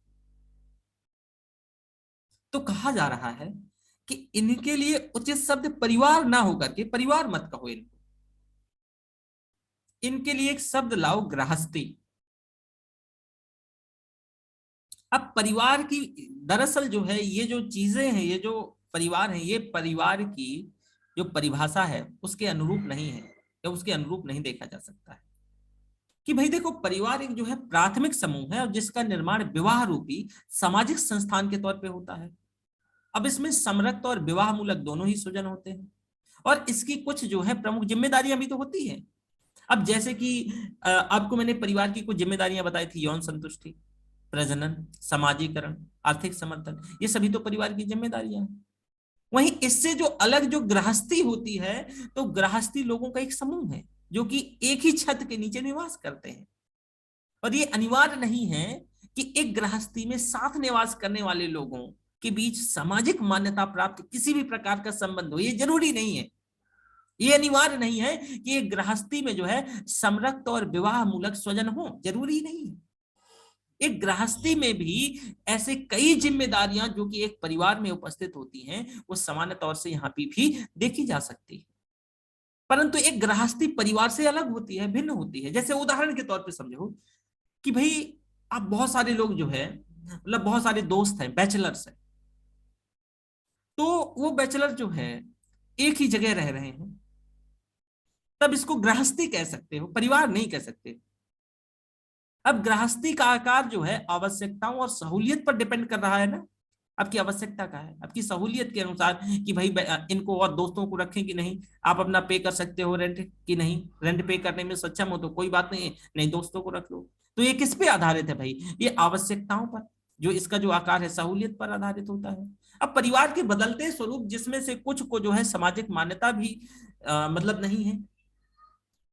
तो कहा जा रहा है कि इनके लिए उचित शब्द परिवार ना होकर के, परिवार मत कहो इनको, इनके लिए एक शब्द लाओ गृहस्थी। अब परिवार की दरअसल जो है ये जो चीजें हैं, ये जो परिवार है, ये परिवार की जो परिभाषा है उसके अनुरूप नहीं है, या उसके अनुरूप नहीं देखा जा सकता है। कि भाई देखो, परिवार एक जो है प्राथमिक समूह है और जिसका निर्माण विवाह रूपी सामाजिक संस्थान के तौर पे होता है। अब इसमें समरक्त और विवाह मूलक दोनों ही सृजन होते हैं, और इसकी कुछ जो है प्रमुख जिम्मेदारियां भी तो होती हैं। अब जैसे कि आपको मैंने परिवार की कुछ जिम्मेदारियां बताई थी, यौन संतुष्टि, प्रजनन, समाजीकरण, आर्थिक समर्थन, ये सभी तो परिवार की जिम्मेदारियां हैं। वहीं इससे जो अलग जो गृहस्थी होती है, तो गृहस्थी लोगों का एक समूह है जो कि एक ही छत के नीचे निवास करते हैं। और ये अनिवार्य नहीं है कि एक गृहस्थी में साथ निवास करने वाले लोगों के बीच सामाजिक मान्यता प्राप्त किसी भी प्रकार का संबंध हो, ये जरूरी नहीं है। ये अनिवार्य नहीं है कि एक गृहस्थी में जो है समरक्त और विवाह मूलक स्वजन हो, जरूरी नहीं है। एक गृहस्थी में भी ऐसे कई जिम्मेदारियां जो कि एक परिवार में उपस्थित होती हैं, वो सामान्य तौर से यहाँ पे भी देखी जा सकती है। परंतु एक गृहस्थी परिवार से अलग होती है, भिन्न होती है। जैसे उदाहरण के तौर पे समझो कि भाई आप बहुत सारे लोग जो है, मतलब बहुत सारे दोस्त हैं, बैचलर्स हैं, तो वो बैचलर जो है एक ही जगह रह रहे हैं, तब इसको गृहस्थी कह सकते हो, परिवार नहीं कह सकते। अब गृहस्थी का आकार जो है आवश्यकताओं और सहूलियत पर डिपेंड कर रहा है ना। आपकी आवश्यकता का है, आपकी सहूलियत के अनुसार कि भाई इनको और दोस्तों को रखें कि नहीं, आप अपना पे कर सकते हो रेंट कि नहीं, रेंट पे करने में सक्षम हो तो कोई बात नहीं है, नहीं दोस्तों को रख लो। तो ये किस पे आधारित है भाई? ये आवश्यकताओं पर, जो इसका जो आकार है सहूलियत पर आधारित होता है। अब परिवार के बदलते स्वरूप, जिसमें से कुछ को जो है सामाजिक मान्यता भी मतलब नहीं है,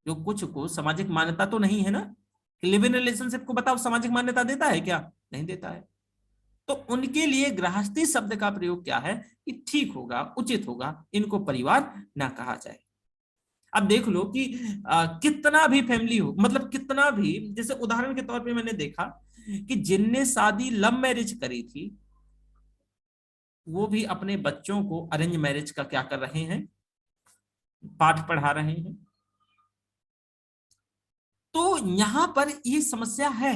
जो कुछ को सामाजिक मान्यता तो नहीं है ना। लिव इन रिलेशनशिप को बताओ सामाजिक मान्यता देता है क्या? नहीं देता है। तो उनके लिए गृहस्थी शब्द का प्रयोग क्या है कि ठीक होगा, उचित होगा, इनको परिवार ना कहा जाए। अब देख लो कि कितना भी फैमिली हो, मतलब कितना भी, जैसे उदाहरण के तौर पे मैंने देखा कि जिनने शादी लव मैरिज करी थी वो भी अपने बच्चों को अरेंज मैरिज का क्या कर रहे हैं, पाठ पढ़ा रहे हैं। तो यहां पर ये समस्या है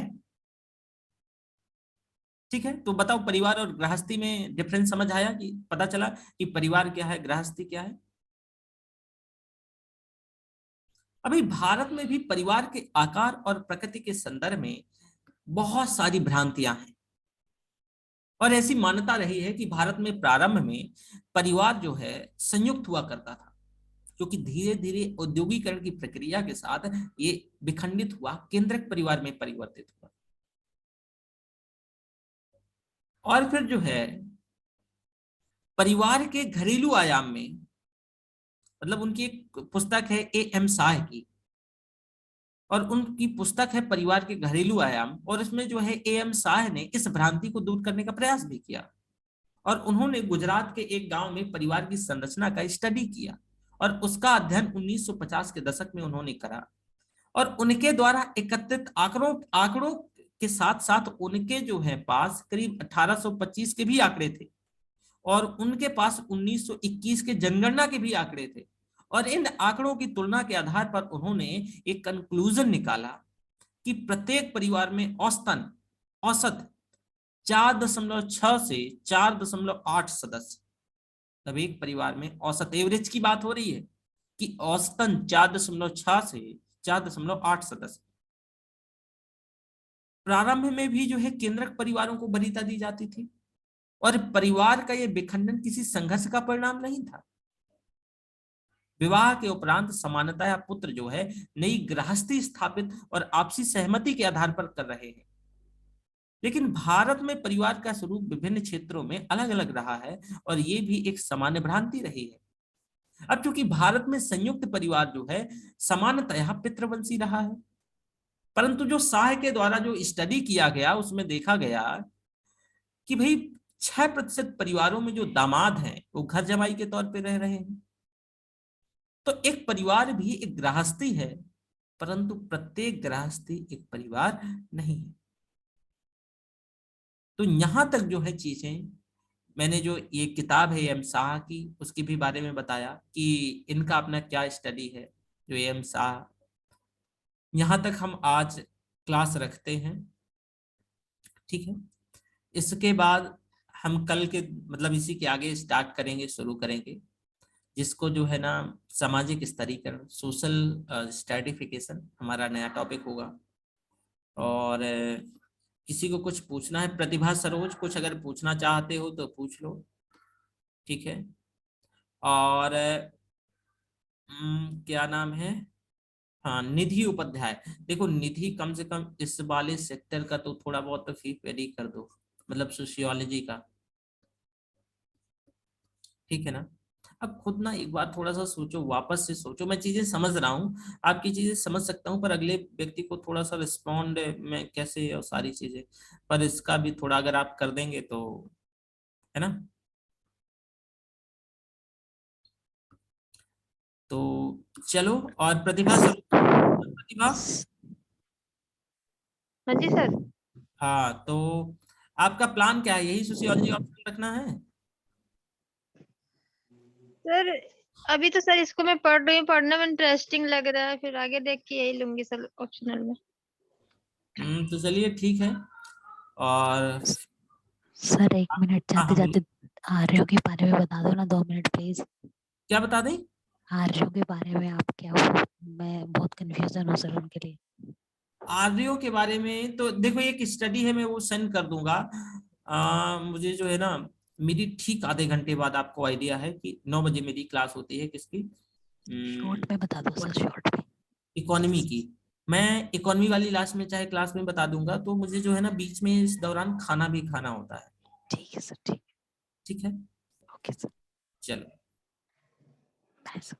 ठीक है, तो बताओ परिवार और गृहस्थी में डिफरेंस समझ आया, कि पता चला कि परिवार क्या है, गृहस्थी क्या है। अभी भारत में भी परिवार के आकार और प्रकृति के संदर्भ में बहुत सारी भ्रांतियां हैं, और ऐसी मान्यता रही है कि भारत में प्रारंभ में परिवार जो है संयुक्त हुआ करता था, क्योंकि धीरे धीरे औद्योगिकरण की प्रक्रिया के साथ ये विखंडित हुआ, केंद्रक परिवार में परिवर्तित हुआ। और फिर जो है परिवार के घरेलू आयाम में, मतलब उनकी एक पुस्तक है A.M. शाह की, और उनकी पुस्तक है परिवार के घरेलू आयाम, और इसमें जो है A.M. शाह ने इस भ्रांति को दूर करने का प्रयास भी किया, और उन्होंने गुजरात के एक गांव में परिवार की संरचना का स्टडी किया, और उसका अध्ययन 1950 के दशक में उन्होंने करा, और उनके द्वारा एकत्रित आंकड़ों के साथ साथ उनके जो है पास करीब 1825 के भी आंकड़े थे, और उनके पास 1921 के जनगणना के भी आंकड़े थे, और इन आंकड़ों की तुलना के आधार पर उन्होंने एक कंक्लूजन निकाला कि प्रत्येक परिवार में औसत 4.6 से 4.8 सदस्य, तब एक परिवार में औसत एवरेज की बात हो रही है कि औसतन 4.6 से 4.8 सदस्य। प्रारंभ में भी जो है केंद्रक परिवारों को वरीयता दी जाती थी, और परिवार का यह विखंडन किसी संघर्ष का परिणाम नहीं था। विवाह के उपरांत समानतः पुत्र जो है नई गृहस्थी स्थापित और आपसी सहमति के आधार पर कर रहे हैं। लेकिन भारत में परिवार का स्वरूप विभिन्न क्षेत्रों में अलग अलग रहा है, और ये भी एक सामान्य भ्रांति रही है। अब चूंकि भारत में संयुक्त परिवार जो है सामान्यतः पितृवंशी रहा है, परंतु जो शाह के द्वारा जो स्टडी किया गया उसमें देखा गया कि भाई 6% परिवारों में जो दामाद हैं वो घर जमाई के तौर पे रह रहे हैं। तो एक परिवार भी एक गृहस्थी है, परंतु प्रत्येक गृहस्थी एक परिवार नहीं है। तो यहां तक जो है चीजें, मैंने जो ये किताब है A.M. शाह की, उसके भी बारे में बताया कि इनका अपना क्या स्टडी है जो A.M. शाह। यहां तक हम आज क्लास रखते हैं, ठीक है। इसके बाद हम कल के मतलब इसी के आगे स्टार्ट करेंगे, शुरू करेंगे, जिसको जो है ना सामाजिक स्तरीकरण, सोशल स्ट्रेटिफिकेशन हमारा नया टॉपिक होगा। और किसी को कुछ पूछना है, प्रतिभा सरोज कुछ अगर पूछना चाहते हो तो पूछ लो, ठीक है। और क्या नाम है, हाँ निधि उपाध्याय, देखो निधि कम से कम इस वाले सेक्टर का तो थोड़ा बहुत तो फी पेडी कर दो, मतलब सोशियोलॉजी का, ठीक है ना। अब खुद ना एक बार थोड़ा सा सोचो, वापस से सोचो। मैं चीजें समझ रहा हूँ, आपकी चीजें समझ सकता हूँ, पर अगले व्यक्ति को थोड़ा सा रिस्पॉन्ड में कैसे और सारी चीजें, पर इसका भी थोड़ा अगर आप कर देंगे तो है ना। तो चलो, और प्रतिभा प्रतिभा हाँ जी सर। हाँ, तो आपका प्लान क्या है, यही सोशियोलॉजी ऑप्शन रखना है? सर अभी तो सर इसको मैं पढ़ रही हूँ, पढ़ने में इंटरेस्टिंग लग रहा है, फिर आगे देख के यही लूंगी सर ऑप्शनल में। तो चलिए ठीक है। और सर 1 मिनट हाँ जाते हाँ जाते आर्यों के बारे में बता दो ना, 2 मिनट प्लीज। क्या बता दें? आर्यों के बारे में आप क्या हो, मैं बहुत कंफ्यूजन हूँ सर उनके लिए। आर्यों के बारे में तो देखो एक स्टडी है, मैं वो सेंड कर दूंगा। मुझे जो है ना मेरी ठीक आधे घंटे बाद आपको आइडिया है कि 9 बजे मेरी क्लास होती है किसकी, शॉर्ट में बता दो सर, शॉर्ट में। इकोनॉमी की। मैं इकोनॉमी वाली लास्ट में चाहे क्लास में बता दूंगा, तो मुझे जो है ना बीच में इस दौरान खाना भी खाना होता है। ठीक है सर, ठीक ठीक है, ओके सर, चलो। Bye sir.